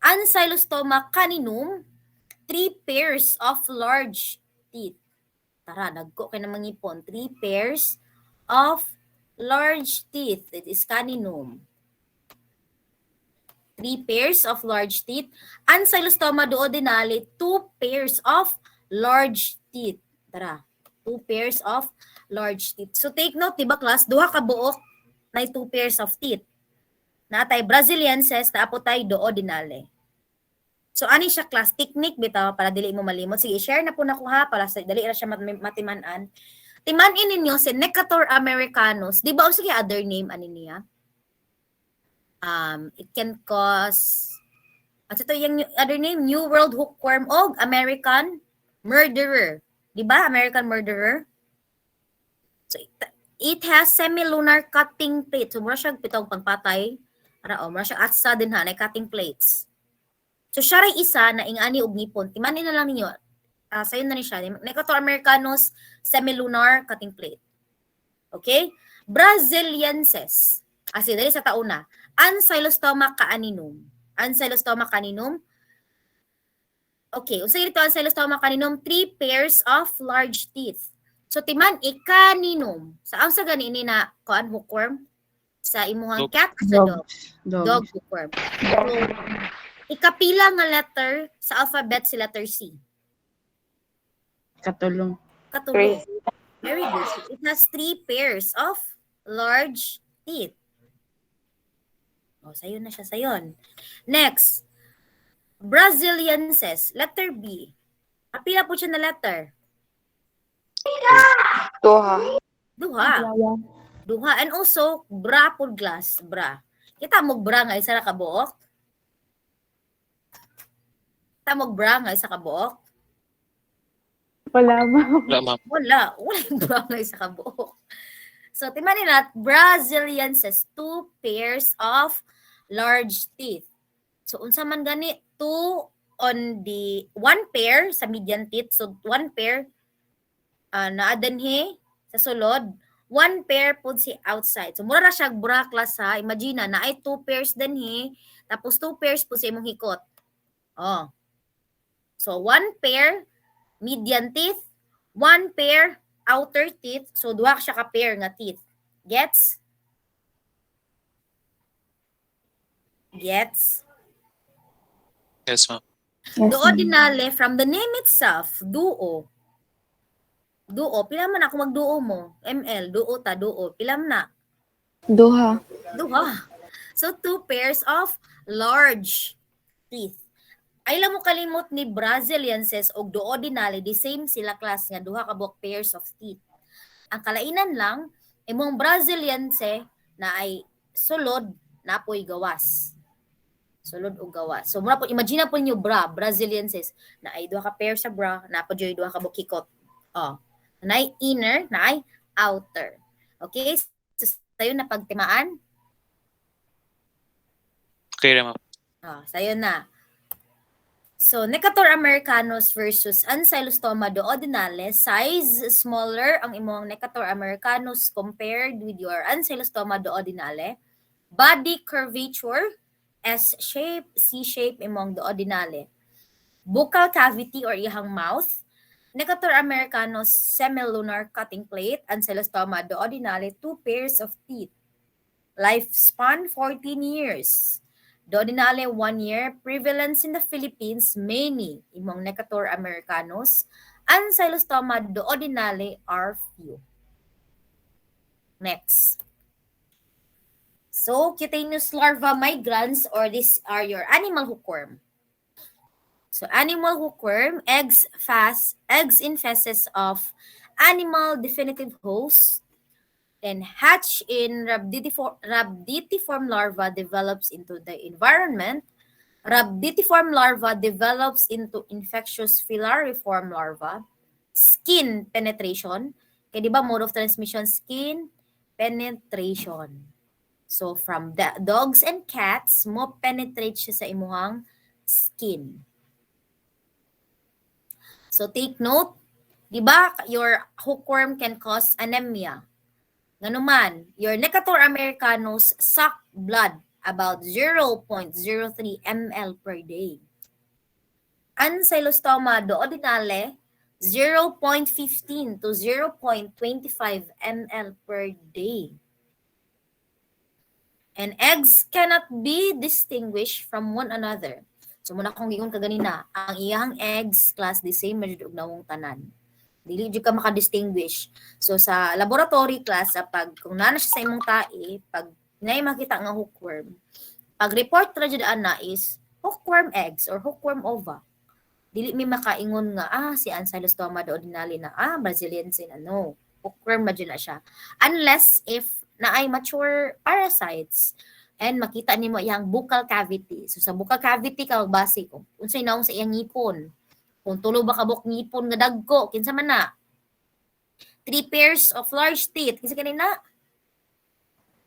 Ancylostoma caninum, 3 pairs of large teeth. Tara, nagko kay na mangipon. 3 pairs of large teeth. It is caninum. 3 pairs of large teeth. Ancylostoma duodenale, 2 pairs of large teeth. Tara, 2 pairs of large teeth. So take note, diba class, duha ka buok na 2 pairs of teeth. Natay Braziliensis, na apotay duodenale. So ani siya class technique bitaw para dili mo malimot. Sige, share na po nako ha para sa dali ra siya matiman-an. Timan-in ninyo si Necator americanus. Di ba o sige other name ani niya? It can cause ito yung other name, New World hookworm o American murderer. Di ba? American murderer. So it has semilunar cutting plate. So mura siya pitong pangpatay. Ara mura siya atsa din ha na cutting plates. So siya ray isa na ingani og ngipon. Timanin na lang ninyo. Sayon na ni siya. Necator americanus semilunar cutting plate. Okay? Braziliensis. Asi dali sa tauna. Ancylostoma caninum. Ancylostoma caninum. Okay, usay dito Ancylostoma caninum, 3 pairs of large teeth. So timan caninum. Sa ang sa gani ni na kuan hookworm sa imuhang cat sa dog. Dog hookworm. So, ikapila nga letter sa alphabet si letter C. Katulong. Katulong. Very good. It has 3 pairs of large teeth. O, sayon na siya, sayon. Next, Braziliensis, letter B. Apila po siya na letter? Duha. And also, bra po glass, bra. Kita mo bra nga isa ra ka buok? Kita mo bra nga isa ka buok? Wala ba? Wala, ma'am. Wala yung bra nga isa ka buok. So, timanin natin, Braziliensis, 2 pairs of large teeth. So, unsa man gani, 2 on the 1 pair sa median teeth. So, 1 pair na adanhi sa sulod. 1 pair po si outside. So, mura na siya bra class ha. Imagine na ay 2 pairs danhi. Tapos 2 pairs po sa imong hikot. Oh. So, 1 pair median teeth. 1 pair outer teeth. So, duha siya ka pair nga teeth. Gets? Gets? Yes, ma'am. Duodenale, from the name itself, duo. Duo, pila man ako magduo mo? ML, duo ta, duo. Pila man na? Duha. Duha. So, 2 pairs of large teeth. Ay lang mo kalimot ni Braziliensis o duodenale, the same sila class nga, duha ka buok pairs of teeth. Ang kalainan lang, imong Braziliense na ay sulod na apoy gawas. Sulod o gawas. So, muna po, imagine po niyo Braziliensis na ay duha ka pair sa bra, na po duha ka bukikot. Oh. Na ay inner, na ay outer. Okay? So, sayo na pagtimaan. Okay, ma'am. Oh, sayo na. So, Necator americanus versus Ancylostoma duodenale, size smaller ang imong Necator americanus compared with your Ancylostoma duodenale. Body curvature, S-shape, C-shape imong duodenale. Buccal cavity or ihang mouth, Necator americanus semilunar cutting plate, Ancylostoma duodenale, 2 pairs of teeth. Lifespan 14 years. Duodenale 1 year. Prevalence in the Philippines, many imong Necator americanus. Ancylostoma duodenale are few. Next. So, cutaneous larva migrans, or these are your animal hookworm. So, animal hookworm, eggs in feces of animal definitive hosts. Then hatch in rhabditiform larva develops into the environment. Rhabditiform larva develops into infectious filariform larva. Skin penetration. Kaya di ba mode of transmission, skin penetration. So from the dogs and cats, mo penetrate siya sa imuhang skin. So take note, di ba your hookworm can cause anemia. Nganuman, your Necator americanus suck blood about 0.03 ml per day. Ancylostoma duodenale, 0.15 to 0.25 ml per day. And eggs cannot be distinguished from one another. So muna kong gigon kaganina, ang iyang eggs class the same medyo og nawong tanan. Dili jud ka maka-distinguish. So sa laboratory class, pag kung nana siya sa imong tae, pag nay makita nga hookworm, pag report ra jud ana is hookworm eggs or hookworm ova. Dili mi makaingon nga si Ancylostoma duodenale na Brazilian sin no. Hookworm ma jud na siya. Unless if naay mature parasites and makita nimo iyang buccal cavity. So sa buccal cavity ka magbase kung unsay naong sa iyang ngipon. Kung tulo ba kabuk ngipon nga dagko, kinsa man na? 3 pairs of large teeth, kinsa kanina?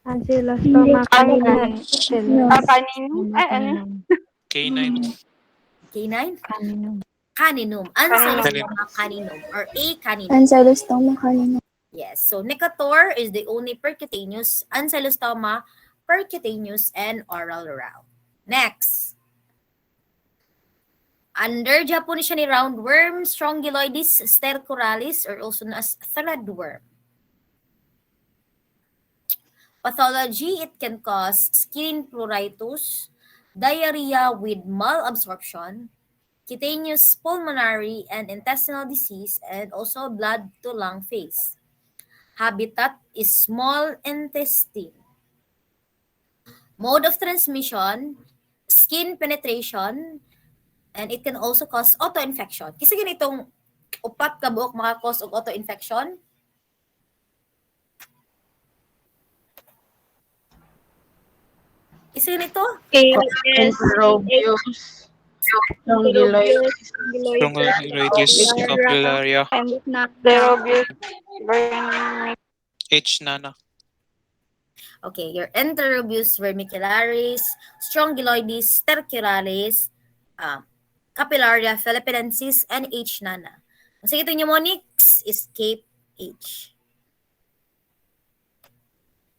Ancylostoma caninum. Kaninum? Ay, ano? K9. K9? Caninum. Caninum. Ancylostoma caninum or A caninum. Ancylostoma caninum. Yes. So Necator is the only percutaneous, Ancylostoma percutaneous and oral route. Next. Under Japan siya ni roundworm, Strongyloides stercoralis or also known as threadworm. Pathology, it can cause skin pruritus, diarrhea with malabsorption, cutaneous pulmonary and intestinal disease, and also blood to lung phase. Habitat is small intestine. Mode of transmission, skin penetration, and it can also cause auto-infection. Kasi ganitong upat ka buok maka-cause of auto-infection. Kasi ganito. Enterobius. Strongyloides. Strongyloides capillaria. Enterobius. H nana. Okay, your Enterobius vermicularis, Strongyloides stercoralis, Capillaria philippiensis, and H. nana. Kasi ito mnemonics, escape H.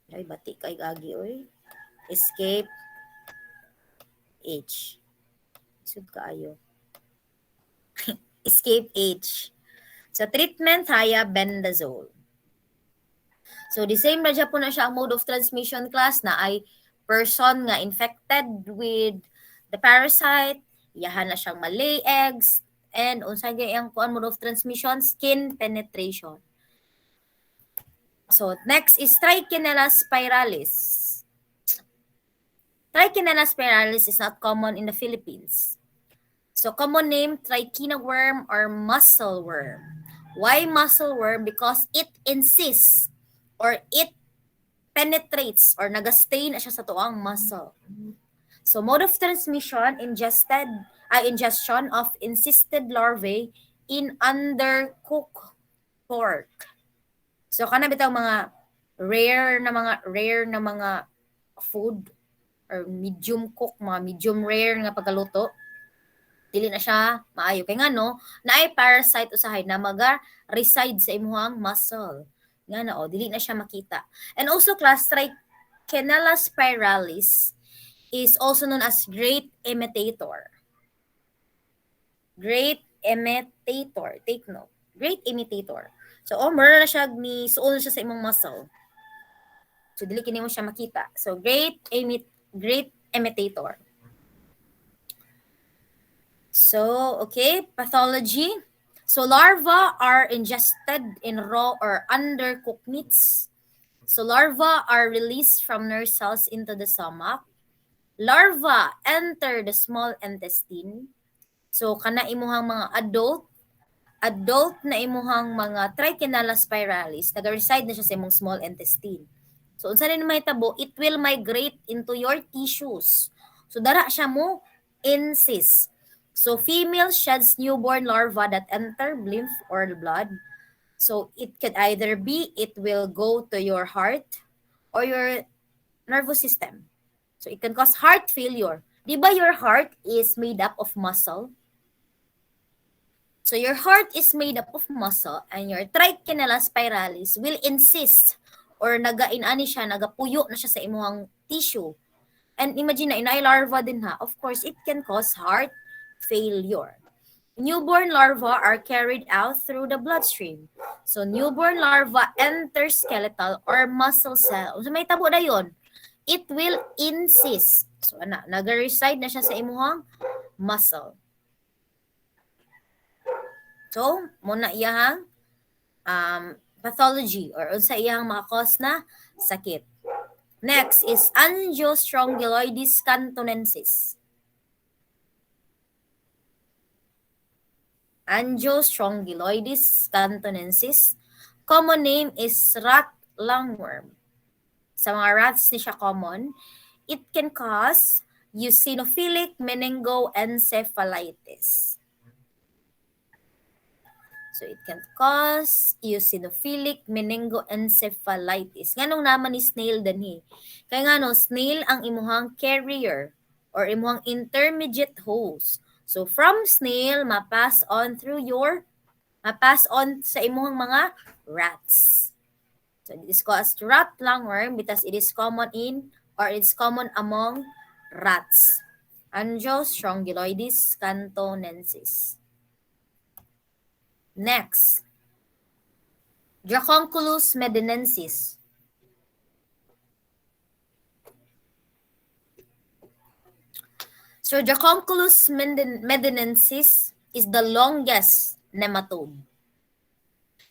Ay, batik kay gagi, oy. Escape H. Isud kaayo. Escape H. So, treatment, thiabendazole. So, the same na po na siya ang mode of transmission class na ay person nga infected with the parasite, iyahan na siyang malay eggs, and unsay gyud ang mode of transmission, skin penetration. So next is Trichinella spiralis. Trichinella spiralis is not common in the Philippines. So common name, trichina worm or mussel worm. Why mussel worm? Because it insists or it penetrates or nagastain na siya sa tuang muscle. So mode of transmission, ingestion of encysted larvae in undercooked pork. So kana bitaw mga rare na mga food or medium cook, mga medium rare nga pagkaluto, dili na siya maayo kay ngano naay parasite usahay na reside sa imuhang muscle. Nga na dili na siya makita. And also class Trichinella spiralis is also known as great imitator. Great imitator. Take note. Great imitator. So, meron na siya suon siya sa imong muscle. So, dili kini mo siya makita. So, great imitator. So, okay, pathology. So, larvae are ingested in raw or undercooked meats. So, larvae are released from nurse cells into the stomach. Larvae enter the small intestine. So, kana imuhang mga adult adult na imuhang mga trichinella spiralis, nag-reside na siya sa imong small intestine. So, unsa rin mahitabo, it will migrate into your tissues. So, dara siya mo insist. So, female sheds newborn larva that enter lymph or blood. So, it could either be, it will go to your heart or your nervous system. So, it can cause heart failure. Di ba your heart is made up of muscle? So your heart is made up of muscle and your trichinella spiralis will insist or nagainani siya, nagapuyo na siya sa imuhang tissue. And imagine na inay larva din ha, of course, it can cause heart failure. Newborn larvae are carried out through the bloodstream. So newborn larva enter skeletal or muscle cell. So may tabo na yun. It will insist. So nag-reside na siya sa imuhang muscle. So, muna iyang pathology or unsa iyang maka-cause na sakit. Next is Angiostrongyloides cantonensis. Angiostrongyloides cantonensis. Common name is rat lungworm. Sa mga rats ni siya common. It can cause eosinophilic meningoencephalitis. So, it can cause eosinophilic meningoencephalitis. Nganong naman ni snail danhi? Kaya nga no, snail ang imuhang carrier or imuhang intermediate host. So, from snail, mapass on sa imuhang mga rats. So, it is called rat lungworm because it is common among rats. Angiostrongyloides cantonensis. Next, Dracunculus medinensis. So Dracunculus medinensis is the longest nematode.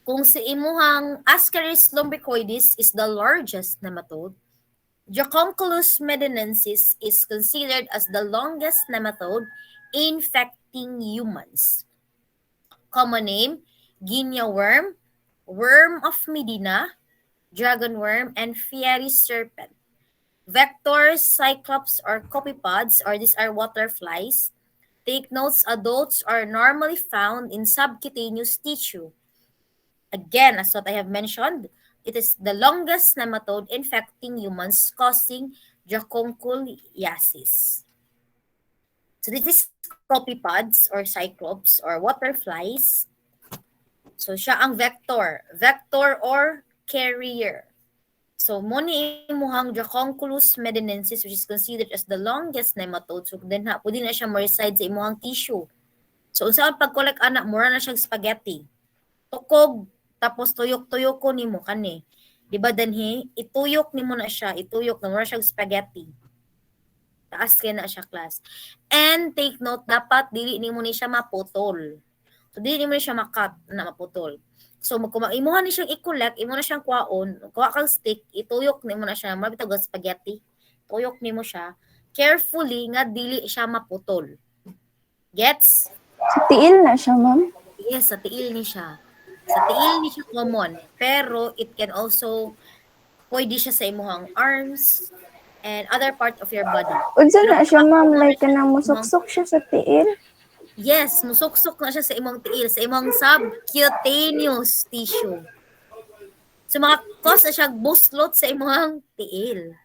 Kung si imuhang Ascaris lumbricoides is the largest nematode, Dracunculus medinensis is considered as the longest nematode infecting humans. Common name, guinea worm, worm of Medina, dragon worm, and fiery serpent. Vectors, cyclops, or copepods, or these are water flies. Take notes, adults are normally found in subcutaneous tissue. Again, as what I have mentioned, it is the longest nematode infecting humans, causing dracunculiasis. So this is copepods or cyclops or water flies. So siya ang vector or carrier. So moni imuhang Dracunculus medinensis, which is considered as the longest nematode. So then pwede na siya ma-reside sa imuhang tissue. So unsa ang pag-collect anak, mura na siyang spaghetti. Tukog tapos tuyok-tuyok ko nimo kani. Di ba danhi? Ituyok nimo na siya, ituyok na mura siyang spaghetti. Taas kaya na siya, class. And take note, dapat dili nimo ni siya maputol. So dili nimo ni siya makat na maputol. So kung imuha ni siyang i-collect, imo na siyang kuha kang stick, ituyok nimo na siya, mabitaw ga spaghetti. Tuyok nimo siya carefully nga dili siya maputol. Gets? Sa tiil na siya, ma'am? Yes, sa tiil ni siya. Sa tiil ni siya common, pero it can also pwede siya sa imuhang arms and other part of your body. Unsa na siya, ma'am? Like, kanang musuksok siya sa tiil? Yes, musuksok na siya sa imong tiil, sa imong subcutaneous tissue. So, cause na siya buslot sa imong tiil.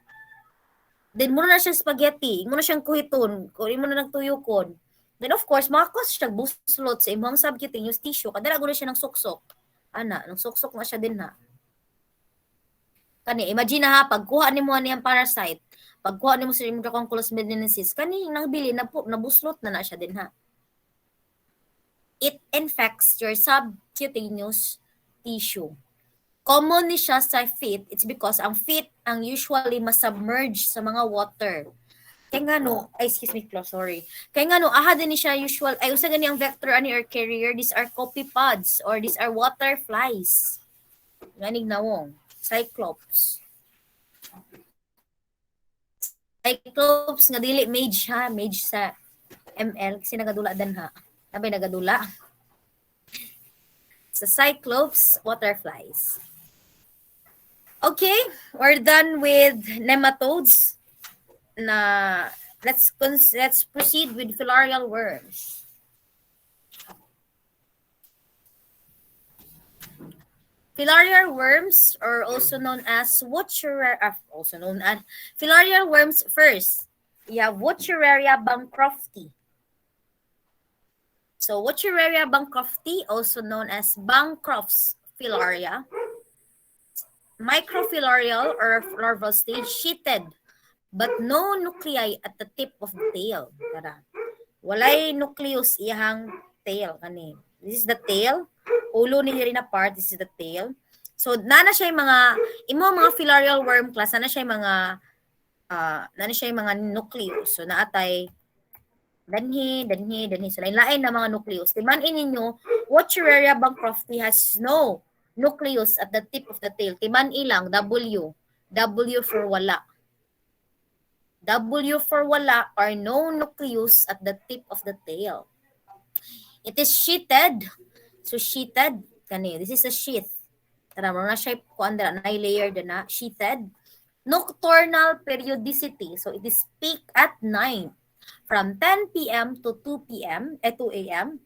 Then, muna na siya spaghetti, muna siyang kuhiton, kung muna nagtuyukon. Then, of course, cause siya buslot sa imong subcutaneous tissue, kadalago na siya ng suksok. Nang suksok na siya din na. Kani, imagine na ha, pagkuha ni mo niyang parasite, pagkuha ni mo sa imong Dracunculus medinensis, kani nang bili nabuslot na siya din ha. It infects your subcutaneous tissue. Common ni siya sa feet, it's because ang feet ang usually masubmerge sa mga water. Kaya nga no, excuse me, sorry. Kaya nga no, aha din ni siya usual, ay usa gani ang vector ani or carrier, these are copepods or these are water flies. Nganig nawong. Cyclops. Cyclops nga dili mage sa ML kasi nagadula dan ha. Sabay nagadula. Sa cyclops, waterflies. Okay, we're done with nematodes. Let's proceed with filarial worms. Filarial worms are also known as filarial worms first. You have Wuchereria bancrofti. So Wuchereria bancrofti, also known as Bancroft's filaria, microfilarial or larval stage, sheeted, but no nuclei at the tip of the tail. Tara. Walay nucleus iyang tail kani. This is the tail. Ulo ni diri na part, this is the tail. So nana siya mga mga filarial worm class, nana siya mga nucleus. So naatay danhi. So lain na mga nucleus. Timan ininyo, Wuchereria bancrofti has no nucleus at the tip of the tail. Timan ilang W. W for wala. W for wala or no nucleus at the tip of the tail. It is sheeted. So sheeted kani. This is a sheath. Tara mo na siya kuandra na layered na sheeted. Nocturnal periodicity. So it is peak at night from 10 p.m. to 2 p.m. 2 a.m.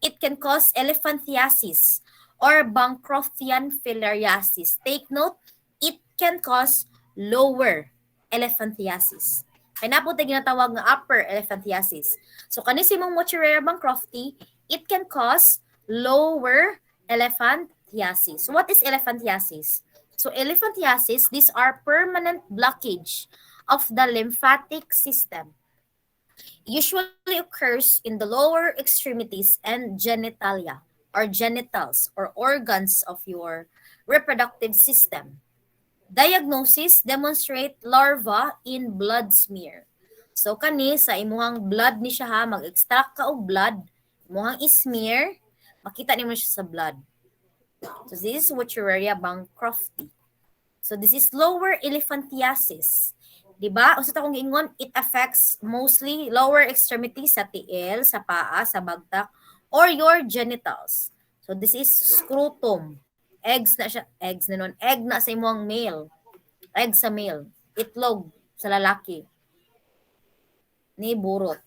It can cause elephantiasis or Bancroftian filariasis. Take note, it can cause lower elephantiasis. Kaya na po tayo ginatawag ng upper elephantiasis. So kanisimong Wuchereria bancrofti, it can cause lower elephantiasis. So what is elephantiasis? So elephantiasis, these are permanent blockage of the lymphatic system. Usually occurs in the lower extremities and genitalia or genitals or organs of your reproductive system. Diagnosis, demonstrate larva in blood smear. So kani sa imuhang blood ni siya ha, mag-extract ka og blood, imuhang i-smear, makita nimo siya sa blood. So this is Wuchereria bancrofti. So this is lower elephantiasis. Diba? Usa ta kong giingon, it affects mostly lower extremities sa tiil, sa paa, sa bagtak, or your genitals. So this is scrotum. Egg na sa imong male. Egg sa male. Itlog sa lalaki. Ni burot.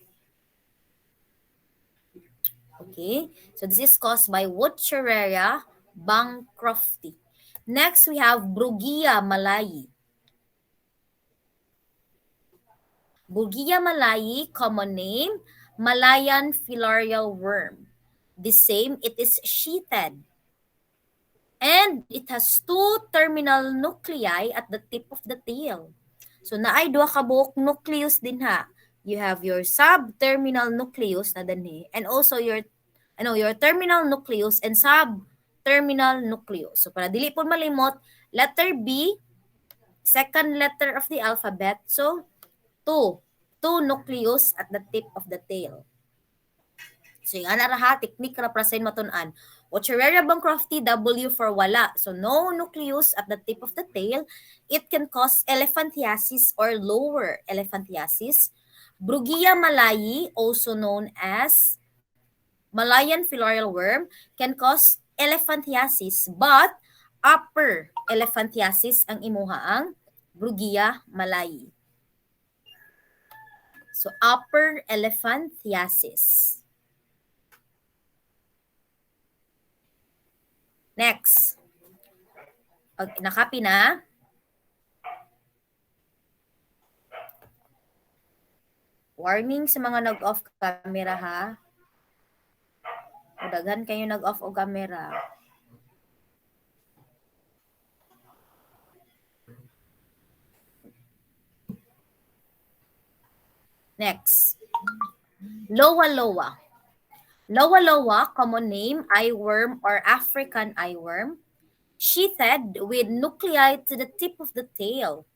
Okay? So this is caused by Wuchereria bancrofti. Next, we have Brugia malayi. Brugia malayi, common name, Malayan filarial worm. The same, it is sheeted. And it has two terminal nuclei at the tip of the tail. So naay duha ka buok nucleus din ha. You have your subterminal nucleus na dinhi and also your terminal nucleus and subterminal nucleus. So para dili po malimot, letter B, second letter of the alphabet. So two nucleus at the tip of the tail. So yung anaraha, technique ra para sa matun-an. Wuchereria bancrofti, W for wala. So no nucleus at the tip of the tail. It can cause elephantiasis or lower elephantiasis. Brugia malayi, also known as Malayan filarial worm, can cause elephantiasis but upper elephantiasis ang imuhaang Brugia malayi. So upper elephantiasis. Next. Okay, nakapi na? Warning sa mga nag-off camera ha. O daghan kayo nag-off o camera. Next. Loa-loa. Loa-loa, common name, eyeworm or African eyeworm, sheathed with nuclei to the tip of the tail.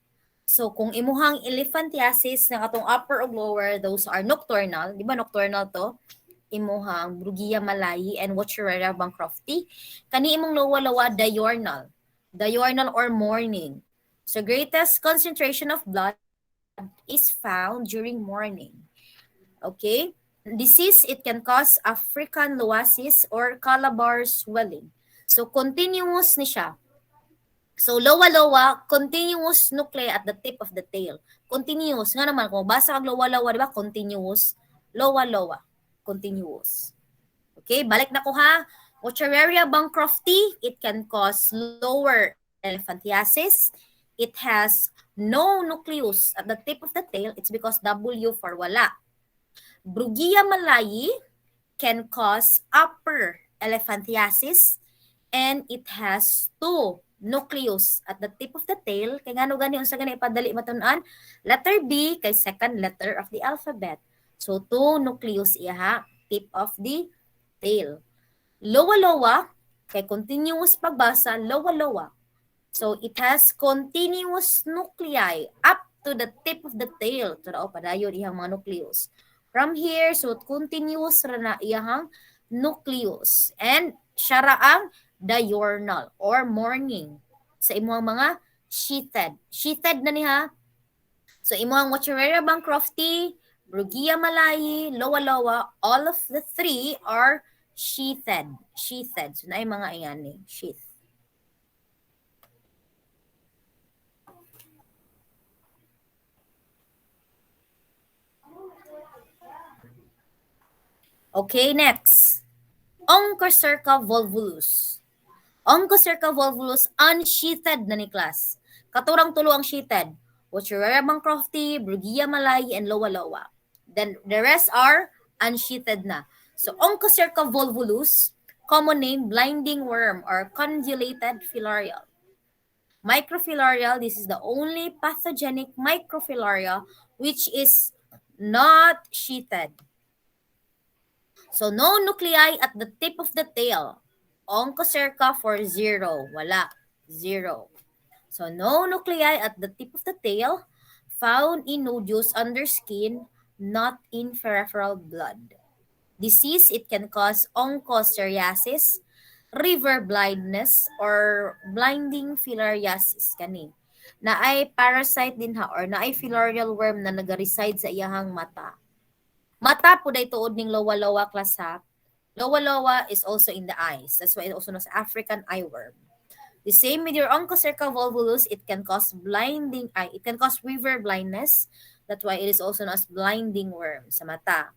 So kung imuhang elephantiasis na katong upper o lower, those are nocturnal. Di ba nocturnal to? Imuhang Brugia malayi and Wuchereria bancrofti. Kani imong loa-loa, diurnal. Diurnal or morning. So greatest concentration of blood is found during morning. Okay? disease, it can cause African loasis or Calabar swelling. So, continuous ni siya. So, lowa-lowa, continuous nuclei at the tip of the tail. Continuous. Nga naman, kung basa kag lowa-lowa, di ba? Continuous. Lowa-lowa. Continuous. Okay, balik na ko ha. Wuchereria bancrofti, it can cause lower elephantiasis. It has no nucleus at the tip of the tail. It's because W for wala. Brugia malayi can cause upper elephantiasis and it has two nucleus at the tip of the tail. Kaya nga gani unsa gani ipadali matunan? Letter B kay second letter of the alphabet. So two nucleus iya ha, tip of the tail. Lowa-lowa kay continuous pagbasa, lowa-lowa. So it has continuous nuclei up to the tip of the tail. Tara padayon iyang mga nucleus. From here, so continuous ra na iyang nucleus. And siya ra ang diurnal or morning sa imong mga sheathed. Sheathed na niha. So imong Wuchereria bancrofti, Brugia malayi, lowa-lowa, all of the three are sheathed. Sheathed. So na mga ayan ni sheath. Okay, next. Onchocerca volvulus. Onchocerca volvulus unsheathed na ni class. Katurang tulo ang sheathed. Wuchereria bancrofti, Brugia malayi, and lowa-lowa. Then the rest are unsheathed na. So Onchocerca volvulus, common name blinding worm or convoluted filarial. Microfilarial, this is the only pathogenic microfilaria which is not sheathed. So, no nuclei at the tip of the tail. Onchocerca for 0. Wala. 0. So, no nuclei at the tip of the tail. Found in nodules under skin, not in peripheral blood. Disease, it can cause onchocerciasis, river blindness, or blinding filariasis. Kani. Na ay parasite din ha, or na ay filarial worm na nag-reside sa iyahang mata. Mata po day tuod ning lowa-lowa class ha. Lowa-lowa is also in the eyes. That's why it also known as African eyeworm. The same with your Onchocerca volvulus, it can cause blinding eye. It can cause river blindness. That's why it is also known as blinding worm sa mata.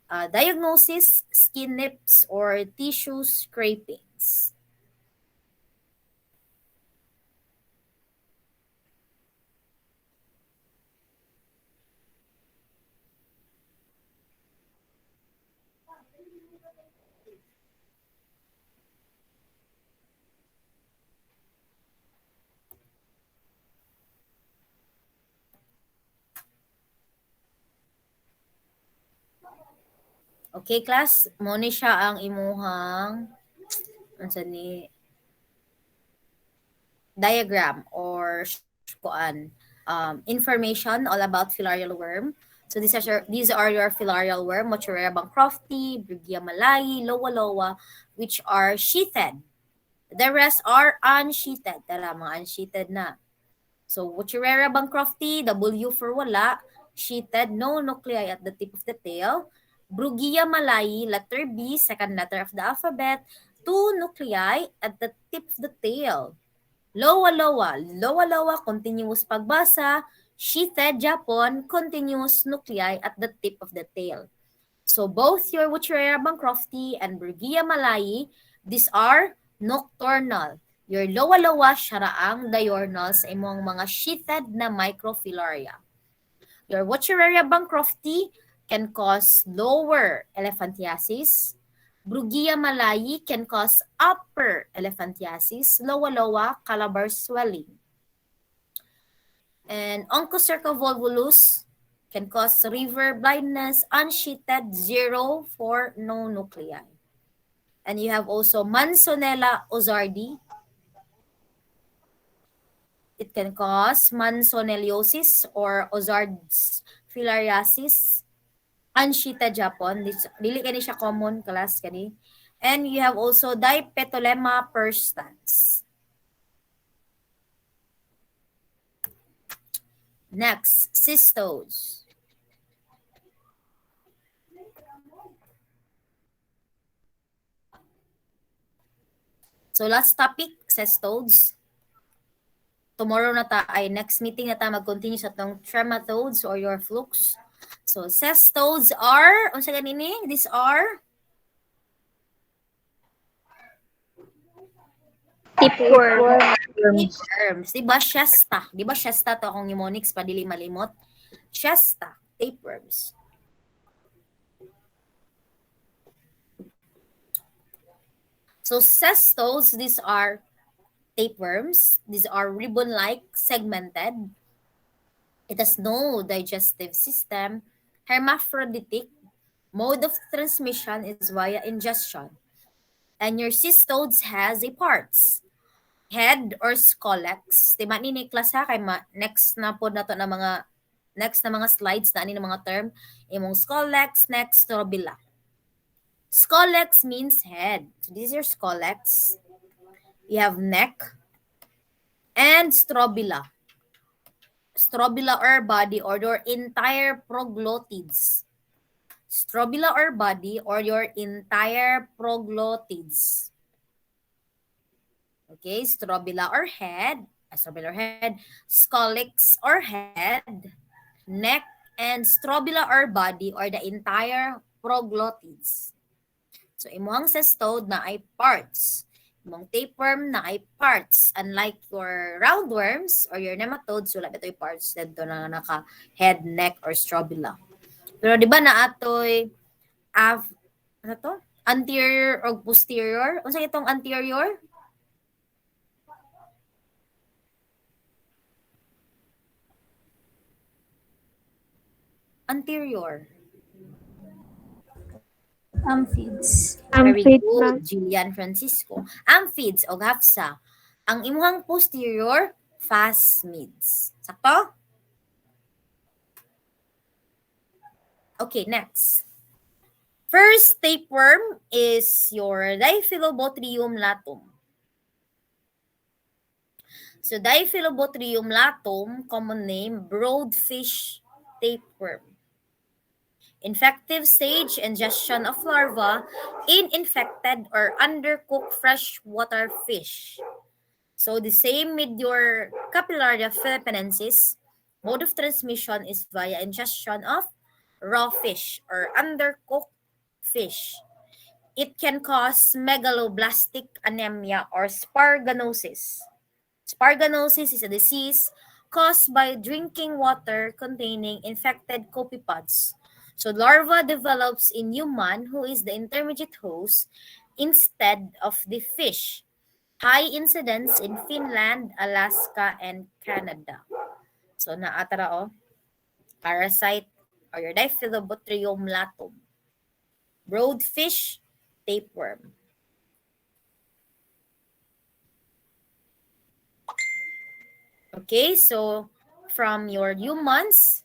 Diagnosis, skin nips or tissue scrapings. Okay, class, mo ni siya ang imuhang ni diagram or kuan information all about filarial worm. So these are your filarial worm, Wuchereria bancrofti, Brugia malayi, lowa-lowa, which are sheathed. The rest are unsheathed. Tara, mga unsheathed na. So Wuchereria bancrofti, W for wala, sheathed, no nuclei at the tip of the tail. Brugia malayi, letter B, second letter of the alphabet, two nuclei at the tip of the tail. Lowa-lowa, lowa-lowa, continuous pagbasa, sheathed Japon, continuous nuclei at the tip of the tail. So both your Wuchereria bancrofti and Brugia malayi, these are nocturnal. Your lowa-lowa, siya raang diurnal sa imong mga sheathed na microfilaria. Your Wuchereria bancrofti can cause lower elephantiasis. Brugia malayi can cause upper elephantiasis, lowa-lowa, Calabar swelling. And Onchocerca volvulus can cause river blindness, unsheathed, 0 for no nuclei. And you have also Mansonella ozardi. It can cause Mansonelliosis or Ozard's filariasis. Unsheathed Japon. Dili kani siya common class kani. And you have also Dipetolema perstans. Next, cystos. So last topic, cestodes. Tomorrow na ta ay next meeting na ta mag-continue sa tong trematodes or your flukes. So cestodes are, unsa ganini? These are Tapeworm. tapeworms. Diba Shasta? Diba Shasta to akong mnemonics pa dili malimot? Shasta, tapeworms. So cestodes, these are tapeworms. These are ribbon-like, segmented. It has no digestive system, hermaphroditic. Mode of transmission is via ingestion. And your cystodes has a parts. Head or scolex. Diba ni class ha? Kay next na po na to na mga slides na ani ng mga term. Imong scolex, next, strobila. Scolex means head. So this is your scolex. You have neck and strobila. Strobila or body or your entire proglottids. Strobila or body or your entire proglottids. Okay, strobila or head, scolex or head, neck, and strobila or body or the entire proglottids. So, imuhang cestode na ay parts. Imong tapeworm na ay parts. Unlike your roundworms or your nematodes, wala ito'y parts dito na naka head, neck, or strobila. Pero di ba na ato'y ano to? Anterior or posterior? Unsa itong anterior? Anterior. Amphids. Very Amphids, good, ma'am. Jillian Francisco. Amphids o hafsa. Ang imuhang posterior, phasmids. Sakto? Okay, next. First tapeworm is your Diphyllobothrium latum. So Diphyllobothrium latum, common name, broadfish tapeworm. Infective stage, ingestion of larva in infected or undercooked freshwater fish. So the same with your Capillaria philippinensis, mode of transmission is via ingestion of raw fish or undercooked fish. It can cause megaloblastic anemia or sparganosis. Sparganosis is a disease caused by drinking water containing infected copepods. So larva develops in human who is the intermediate host instead of the fish. High incidence in Finland, Alaska, and Canada. So naatara o, parasite or your Diphyllobothrium latum. Broadfish tapeworm. Okay, so from your humans,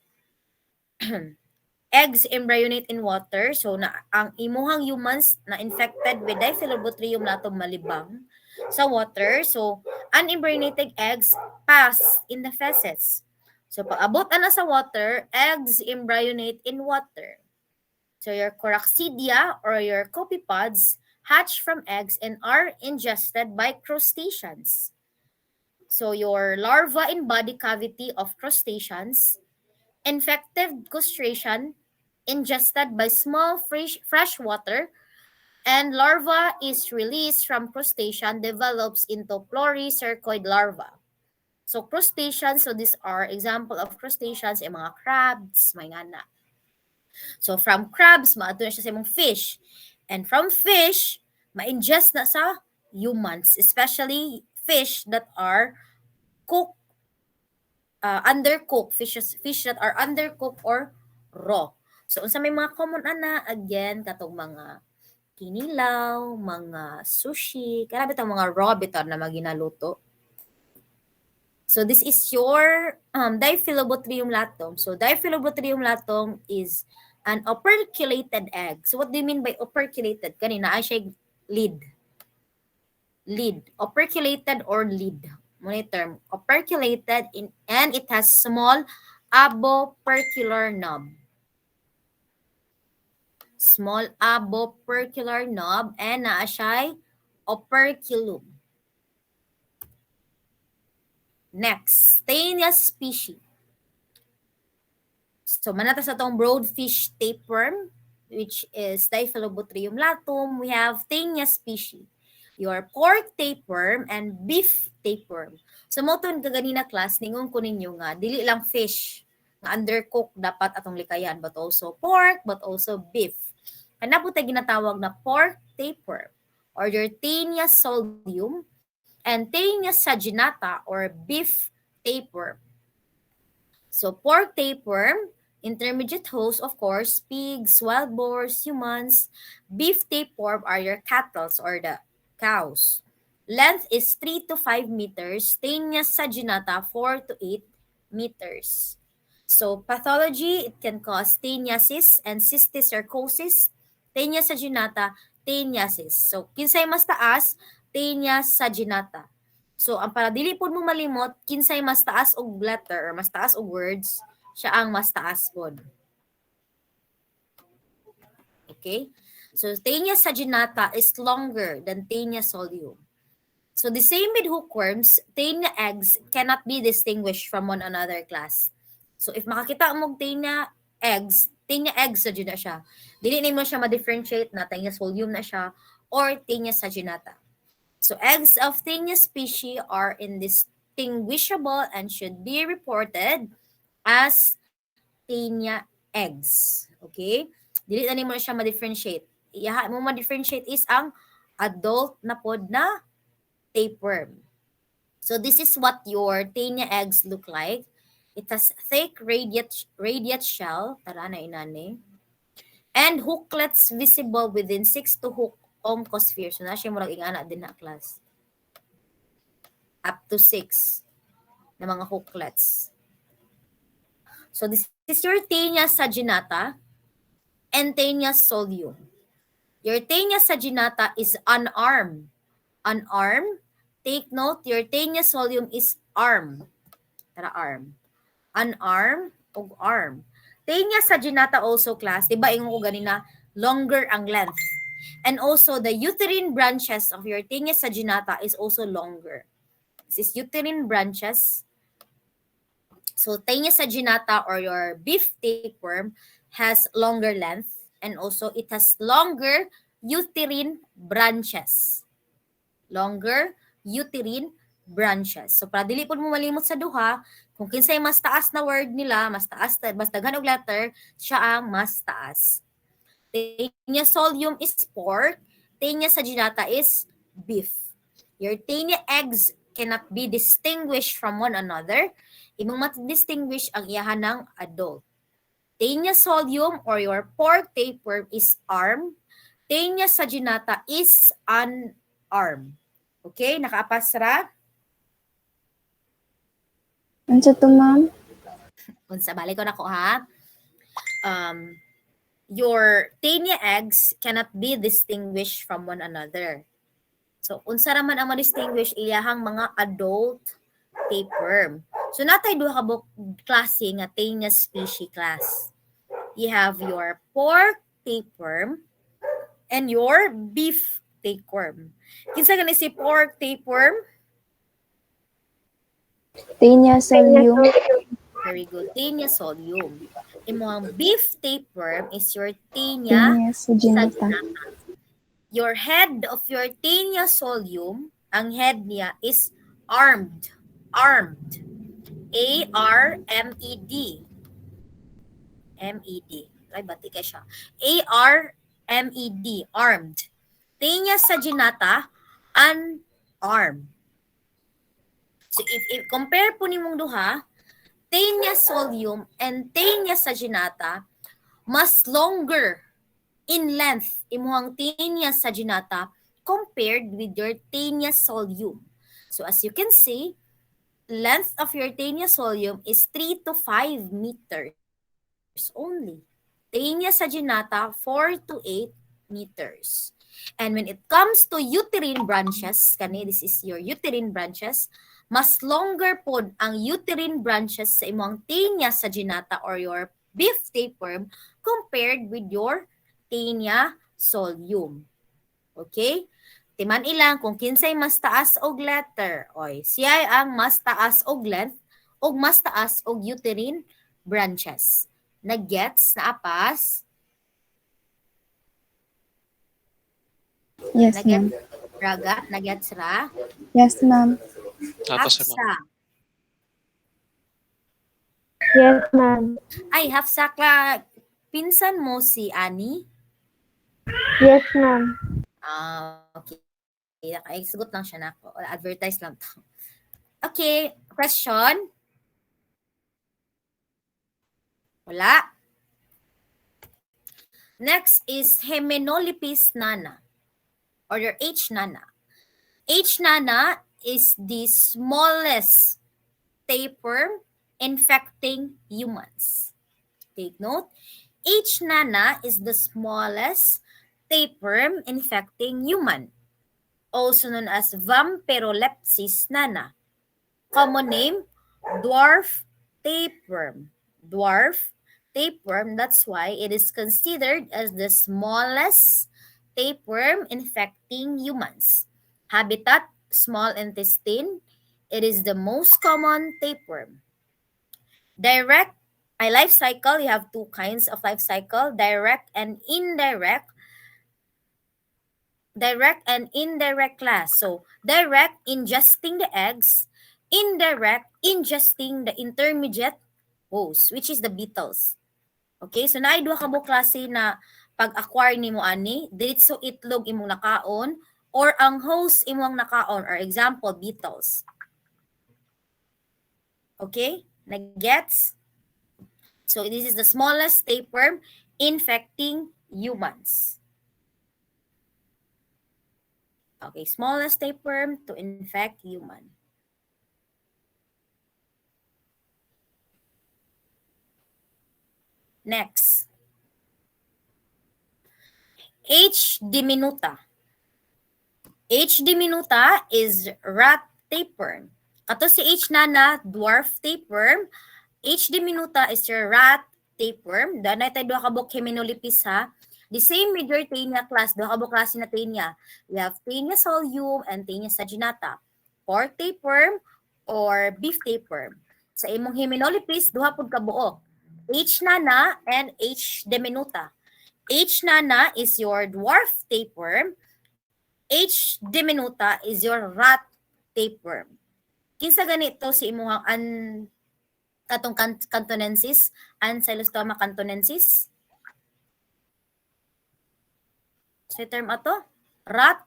eggs embryonate in water. So ang imuhang humans na infected with Diphyllobothrium latum malibang sa water. So unembryonated eggs pass in the feces. So pag abot na sa water, eggs embryonate in water. So your Coraxidia or your copepods hatch from eggs and are ingested by crustaceans. So your larva in body cavity of crustaceans, infected crustacean ingested by small fresh water, and larva is released from crustacean develops into pluricercoid larva. So crustaceans, so these are example of crustaceans, yung mga crabs, may ngana. So from crabs, maato na siya sa imong fish. And from fish, ma-ingest na sa humans, especially fish that are cooked, undercooked, fish that are undercooked or raw. So unsa may mga common ana, again, katong mga kinilaw, mga sushi, kaya bitang mga raw bitaw na maginaluto. So this is your Diphyllobothrium latum. So Diphyllobothrium latum is an operculated egg. So what do you mean by operculated? Kanina ay siya lid. Lid. Operculated or lid. Muna term. Operculated and it has small abopercular knob. Small abopercular knob and naa siya operculum. Next, Taenia species. So, manata sa itong broadfish tapeworm, which is Diphyllobotrium latum. We have Taenia species. Your pork tapeworm and beef tapeworm. So, mo itong kaganina class, ningon ko ninyo nga, dili lang fish, nga undercooked dapat atong likayan, but also pork, but also beef. Kana po tayo ginatawag na pork tapeworm, or your Taenia solium, and Taenia saginata, or beef tapeworm. So pork tapeworm, intermediate host, of course, pigs, wild boars, humans. Beef tapeworm are your cattle or the cows. Length is 3 to 5 meters. Taenia saginata, 4 to 8 meters. So pathology, it can cause teniasis and cysticercosis. Taenia saginata, teniasis. So kinsay mas taas, Taenia saginata. So, ang para dili pod mo malimot, kinsay mas taas og letter or mas taas og words, siya ang mas taas pod. Okay? So, Taenia saginata is longer than Taenia solium. So, the same with hookworms, Taenia eggs cannot be distinguished from one another class. So, if makakita mo Taenia eggs sa na siya. Dili nimo siya ma-differentiate na Taenia solium na siya or Taenia saginata. So eggs of Taenia species are indistinguishable and should be reported as Taenia eggs. Okay? Dili na nimo siya ma-differentiate. Iyaha mo ma-differentiate is ang adult na pod na tapeworm. So this is what your Taenia eggs look like. It has thick radiate shell, tara na inani, and hooklets visible within 6 to hook oncosphere. So, na siya murag ingana din na class. Up to 6 na mga hooklets. So, this is your Taenia saginata and Taenia solium. Your Taenia saginata is unarmed. Unarmed. Take note, your Taenia solium is armed. Tara, arm. Unarmed o arm. Taenia saginata also class, diba ingon ko ganina, longer ang length. And also, the uterine branches of your Taenia saginata is also longer. This is uterine branches. So, Taenia saginata or your beef tapeworm has longer length and also it has longer uterine branches. Longer uterine branches. So, para dili po mo malimot sa duha, kung kinsay mas taas na word nila, mas daghan og letter, siya ang mas taas. Taenia solium is pork. Taenia saginata is beef. Your Taenia eggs cannot be distinguished from one another. Imong mat-distinguish ang iyahan ng adult. Taenia solium or your pork tapeworm is armed. Taenia saginata is unarmed. Okay, nakaapas ra? Unsa to, ma'am? Unsa balik ko nako ha. Your Taenia eggs cannot be distinguished from one another. So, unsa raman ang ma-distinguish iyahang mga adult tapeworm. So, natay duha ka klase nga Taenia species class. You have your pork tapeworm and your beef tapeworm. Kinsa gani si pork tapeworm? Taenia solium. Very good. Taenia solium. Imong beef tapeworm is your Taenia Taenia saginata. saginata. Your head of your Taenia solium, ang head niya is armed. Armed. A-R-M-E-D. M-E-D. Ay, bati ka siya. A-R-M-E-D. Armed. Taenia saginata, unarmed. So, if compare po nimong duha, Taenia solium and Taenia saginata, mas longer in length imuhang Taenia saginata compared with your Taenia solium. So as you can see, length of your Taenia solium is 3 to 5 meters only. Taenia saginata, 4 to 8 meters. And when it comes to uterine branches, kani this is your uterine branches, mas longer po ang uterine branches sa imong Taenia saginata or your beef tapeworm compared with your Taenia solium. Okay? Timan ilang kung kinsay mas taas og letter. Oy, siya ang mas taas og length og mas taas og uterine branches. Nag-gets na apas? Yes, ma'am. Raga? Nag-gets ra? Yes, ma'am. Tapos ano? Hafsa. Yes, ma'am. Ay, Hafsa ka. Pinsan mo si Annie? Yes, ma'am. Okay. Nakaisugot lang siya na ako. Advertise lang to. Okay. Question? Wala. Next is Hymenolipis nana or your H nana. H nana is the smallest tapeworm infecting humans. Take note. H nana is the smallest tapeworm infecting human, also known as Vampirolepsis nana. Common name, dwarf tapeworm. Dwarf tapeworm, that's why it is considered as the smallest tapeworm infecting humans. Habitat, small intestine. It is the most common tapeworm. Direct, life cycle, you have two kinds of life cycle, direct and indirect. Direct and indirect class. So, direct, ingesting the eggs. Indirect, ingesting the intermediate host, which is the beetles. Okay, so naay duha ka mo klase na pag-acquire nimo ani, diretso itlog imong nakaon or ang host imong nakaon, or example, beetles. Okay, nag-gets? So this is the smallest tapeworm infecting humans. Okay, smallest tapeworm to infect human. Next. H. diminuta. H. diminuta is rat tapeworm. Kato si H. nana, dwarf tapeworm. H. diminuta is your rat tapeworm. Doon na tayo doon kabok Hymenolipis ha. The same with your Taenia class. Doon kabok klase na Taenia. We have Taenia solium and Taenia saginata. Pork tapeworm or beef tapeworm. Sa imong Hymenolipis, duha pud kabuok. H. nana and H. diminuta. H. nana is your dwarf tapeworm. H. diminuta is your rat tapeworm. Kinsa ganito si imong katong cantonensis, Ancylostoma cantonensis. So term ato, rat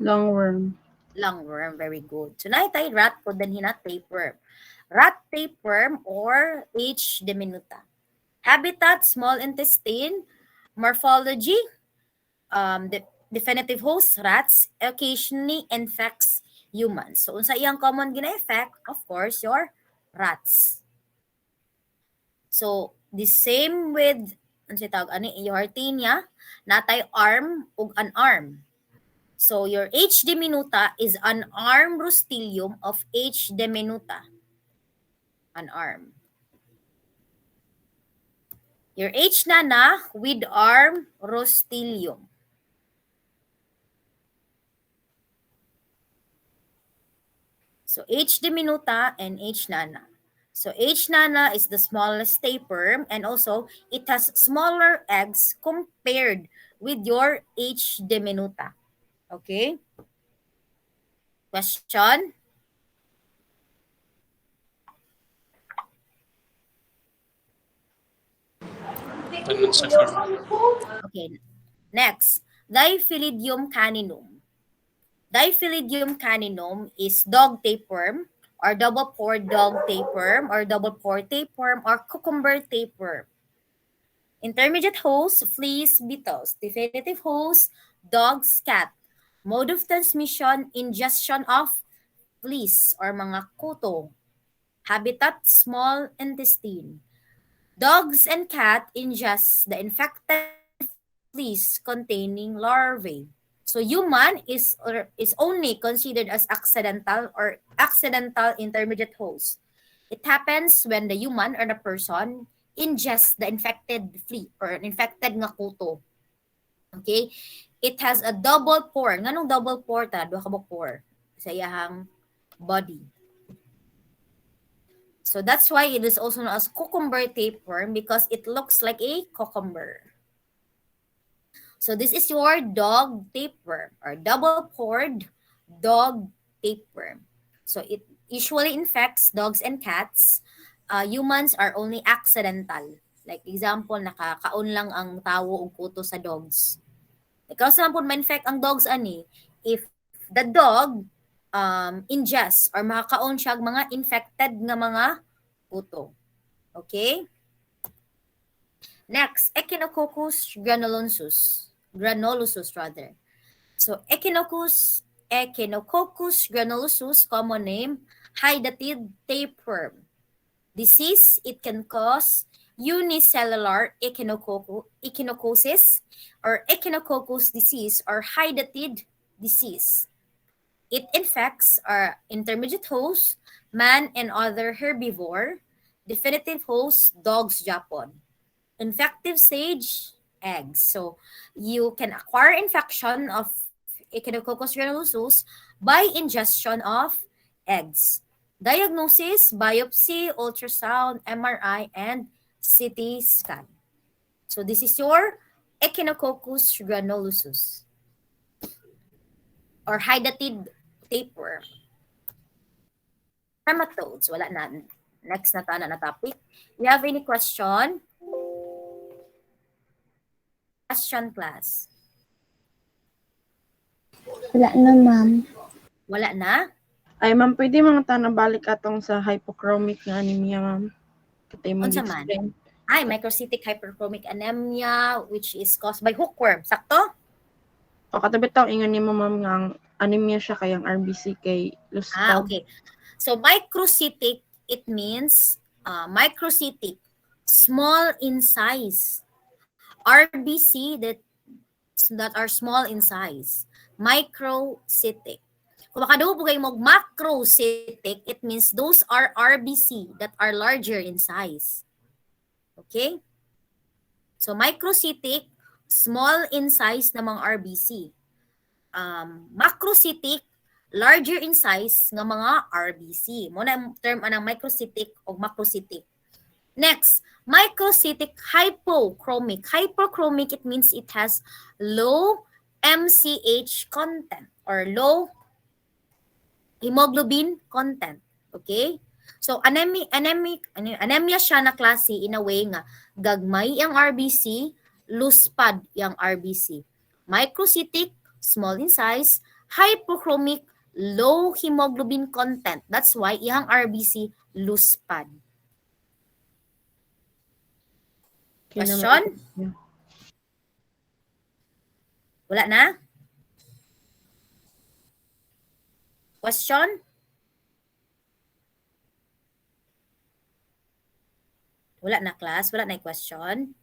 Lungworm. lungworm, very good. So na tayo rat po din hina tapeworm. Rat tapeworm or H. diminuta. Habitat, small intestine. Morphology, the definitive host, rats, occasionally infects humans. So unsa iyang common gina-effect? Of course, your rats. So the same with unsa tawag ani your Taenia, natay arm ug unarm. So your H. diminuta is an arm rostilium of H. diminuta. An arm. Your H. nana with arm rostilium. So H. diminuta and H. nana. So H. nana is the smallest tapeworm and also it has smaller eggs compared with your H. diminuta. Okay? Question? Ganun sa form. Okay. Next, Diphyllidium caninum. Diphyllidium caninum is dog tapeworm or double pore dog tapeworm or double pore tapeworm or cucumber tapeworm. Intermediate host, fleas, beetles. Definitive host, dogs, cat. Mode of transmission, ingestion of fleas or mga kuto. Habitat, small intestine. Dogs and cat ingest the infected fleas containing larvae. So human is only considered as accidental or accidental intermediate host. It happens when the human or the person ingests the infected flea or an infected nga kuto. Okay? It has a double pore. Nganong double pore ta? Duha ka ba pore sa iyahang body. So that's why it is also known as cucumber tapeworm because it looks like a cucumber. So this is your dog tapeworm or double-pored dog tapeworm. So it usually infects dogs and cats. Humans are only accidental. Like example, nakakaon lang ang tawo og kuto sa dogs. Ikaw sa po ma-infect ang dogs ani if the dog ingest or makakaon siya mga infected nga mga kuto. Okay? Next, Echinococcus granulosus rather. So Echinococcus granulosus, common name, hydatid tapeworm. Disease, it can cause unicellular echinocosis or echinococcus disease or hydatid disease. It infects our intermediate host, man and other herbivore, definitive host, dogs, Japon. Infective stage, eggs. So you can acquire infection of Echinococcus granulosus by ingestion of eggs. Diagnosis, biopsy, ultrasound, MRI, and CT scan. So this is your Echinococcus granulosus or hydatid tapeworm. Nematodes, wala na. Next na tayo na topic. You have any question? Question, class. Wala na, ma'am. Wala na? Ay, ma'am, pwede mga tanong balik atong sa hypochromic nga anemia, ma'am. Katay mo Unsa man? explain. Ay, microcytic hyperchromic anemia which is caused by hookworm. Sakto? O katabi taong ingon ni mo, ma'am, nga ang anemia siya kay ang RBC kay Lustad. Okay. So microcytic, it means microcytic, small in size. RBC that are small in size. Microcytic. Kung makadugo po kayo mag macrocytic, it means those are RBC that are larger in size. Okay? So microcytic, small in size na mga RBC. Macrocytic, larger in size nga mga RBC. Muna ang term anang microcytic o macrocytic. Next, microcytic hypochromic. Hypochromic, it means it has low MCH content or low hemoglobin content. Okay? So anemia siya na klase in a way nga gagmay ang RBC, luspad yung RBC. Microcytic, small in size, hypochromic, low hemoglobin content. That's why iyang RBC luspad. Question? Wala na? Question? Wala na, class? Wala na question?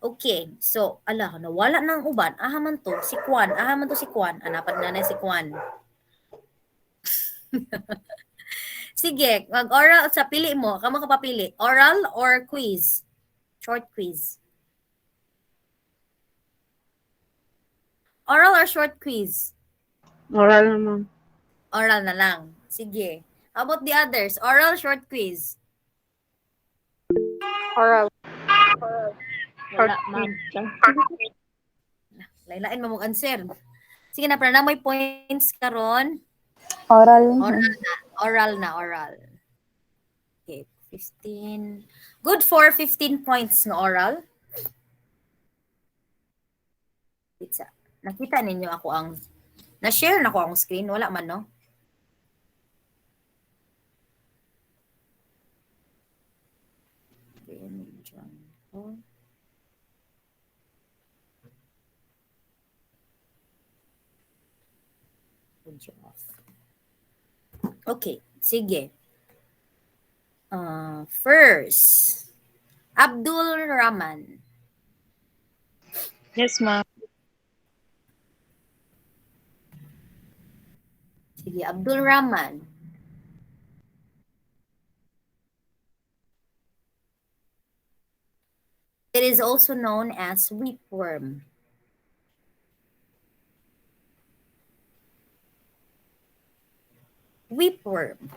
Okay. So, nawala ng uban. Ahaman to. Si Kwan. Ahaman to si Kwan. Anapan na si Kwan. Sige, mag-oral sa pili mo. Kamo ka papili. Oral or quiz? Short quiz. Oral or short quiz? Oral na, ma'am. Oral na lang. Sige. How about the others? Oral, short quiz? Oral. Short Wala, ma'am. Lailain mo mong answer. Sige na, para na may points karon. Oral. Oral na. Okay, 15. Good for 15 points ng oral. Pizza. Nakita ninyo ako ang na-share na ko ang screen. Wala man, no? Okay, sige. First, Abdul Rahman. Yes, ma'am. Sige, Abdul Rahman. It is also known as whipworm. Whipworm.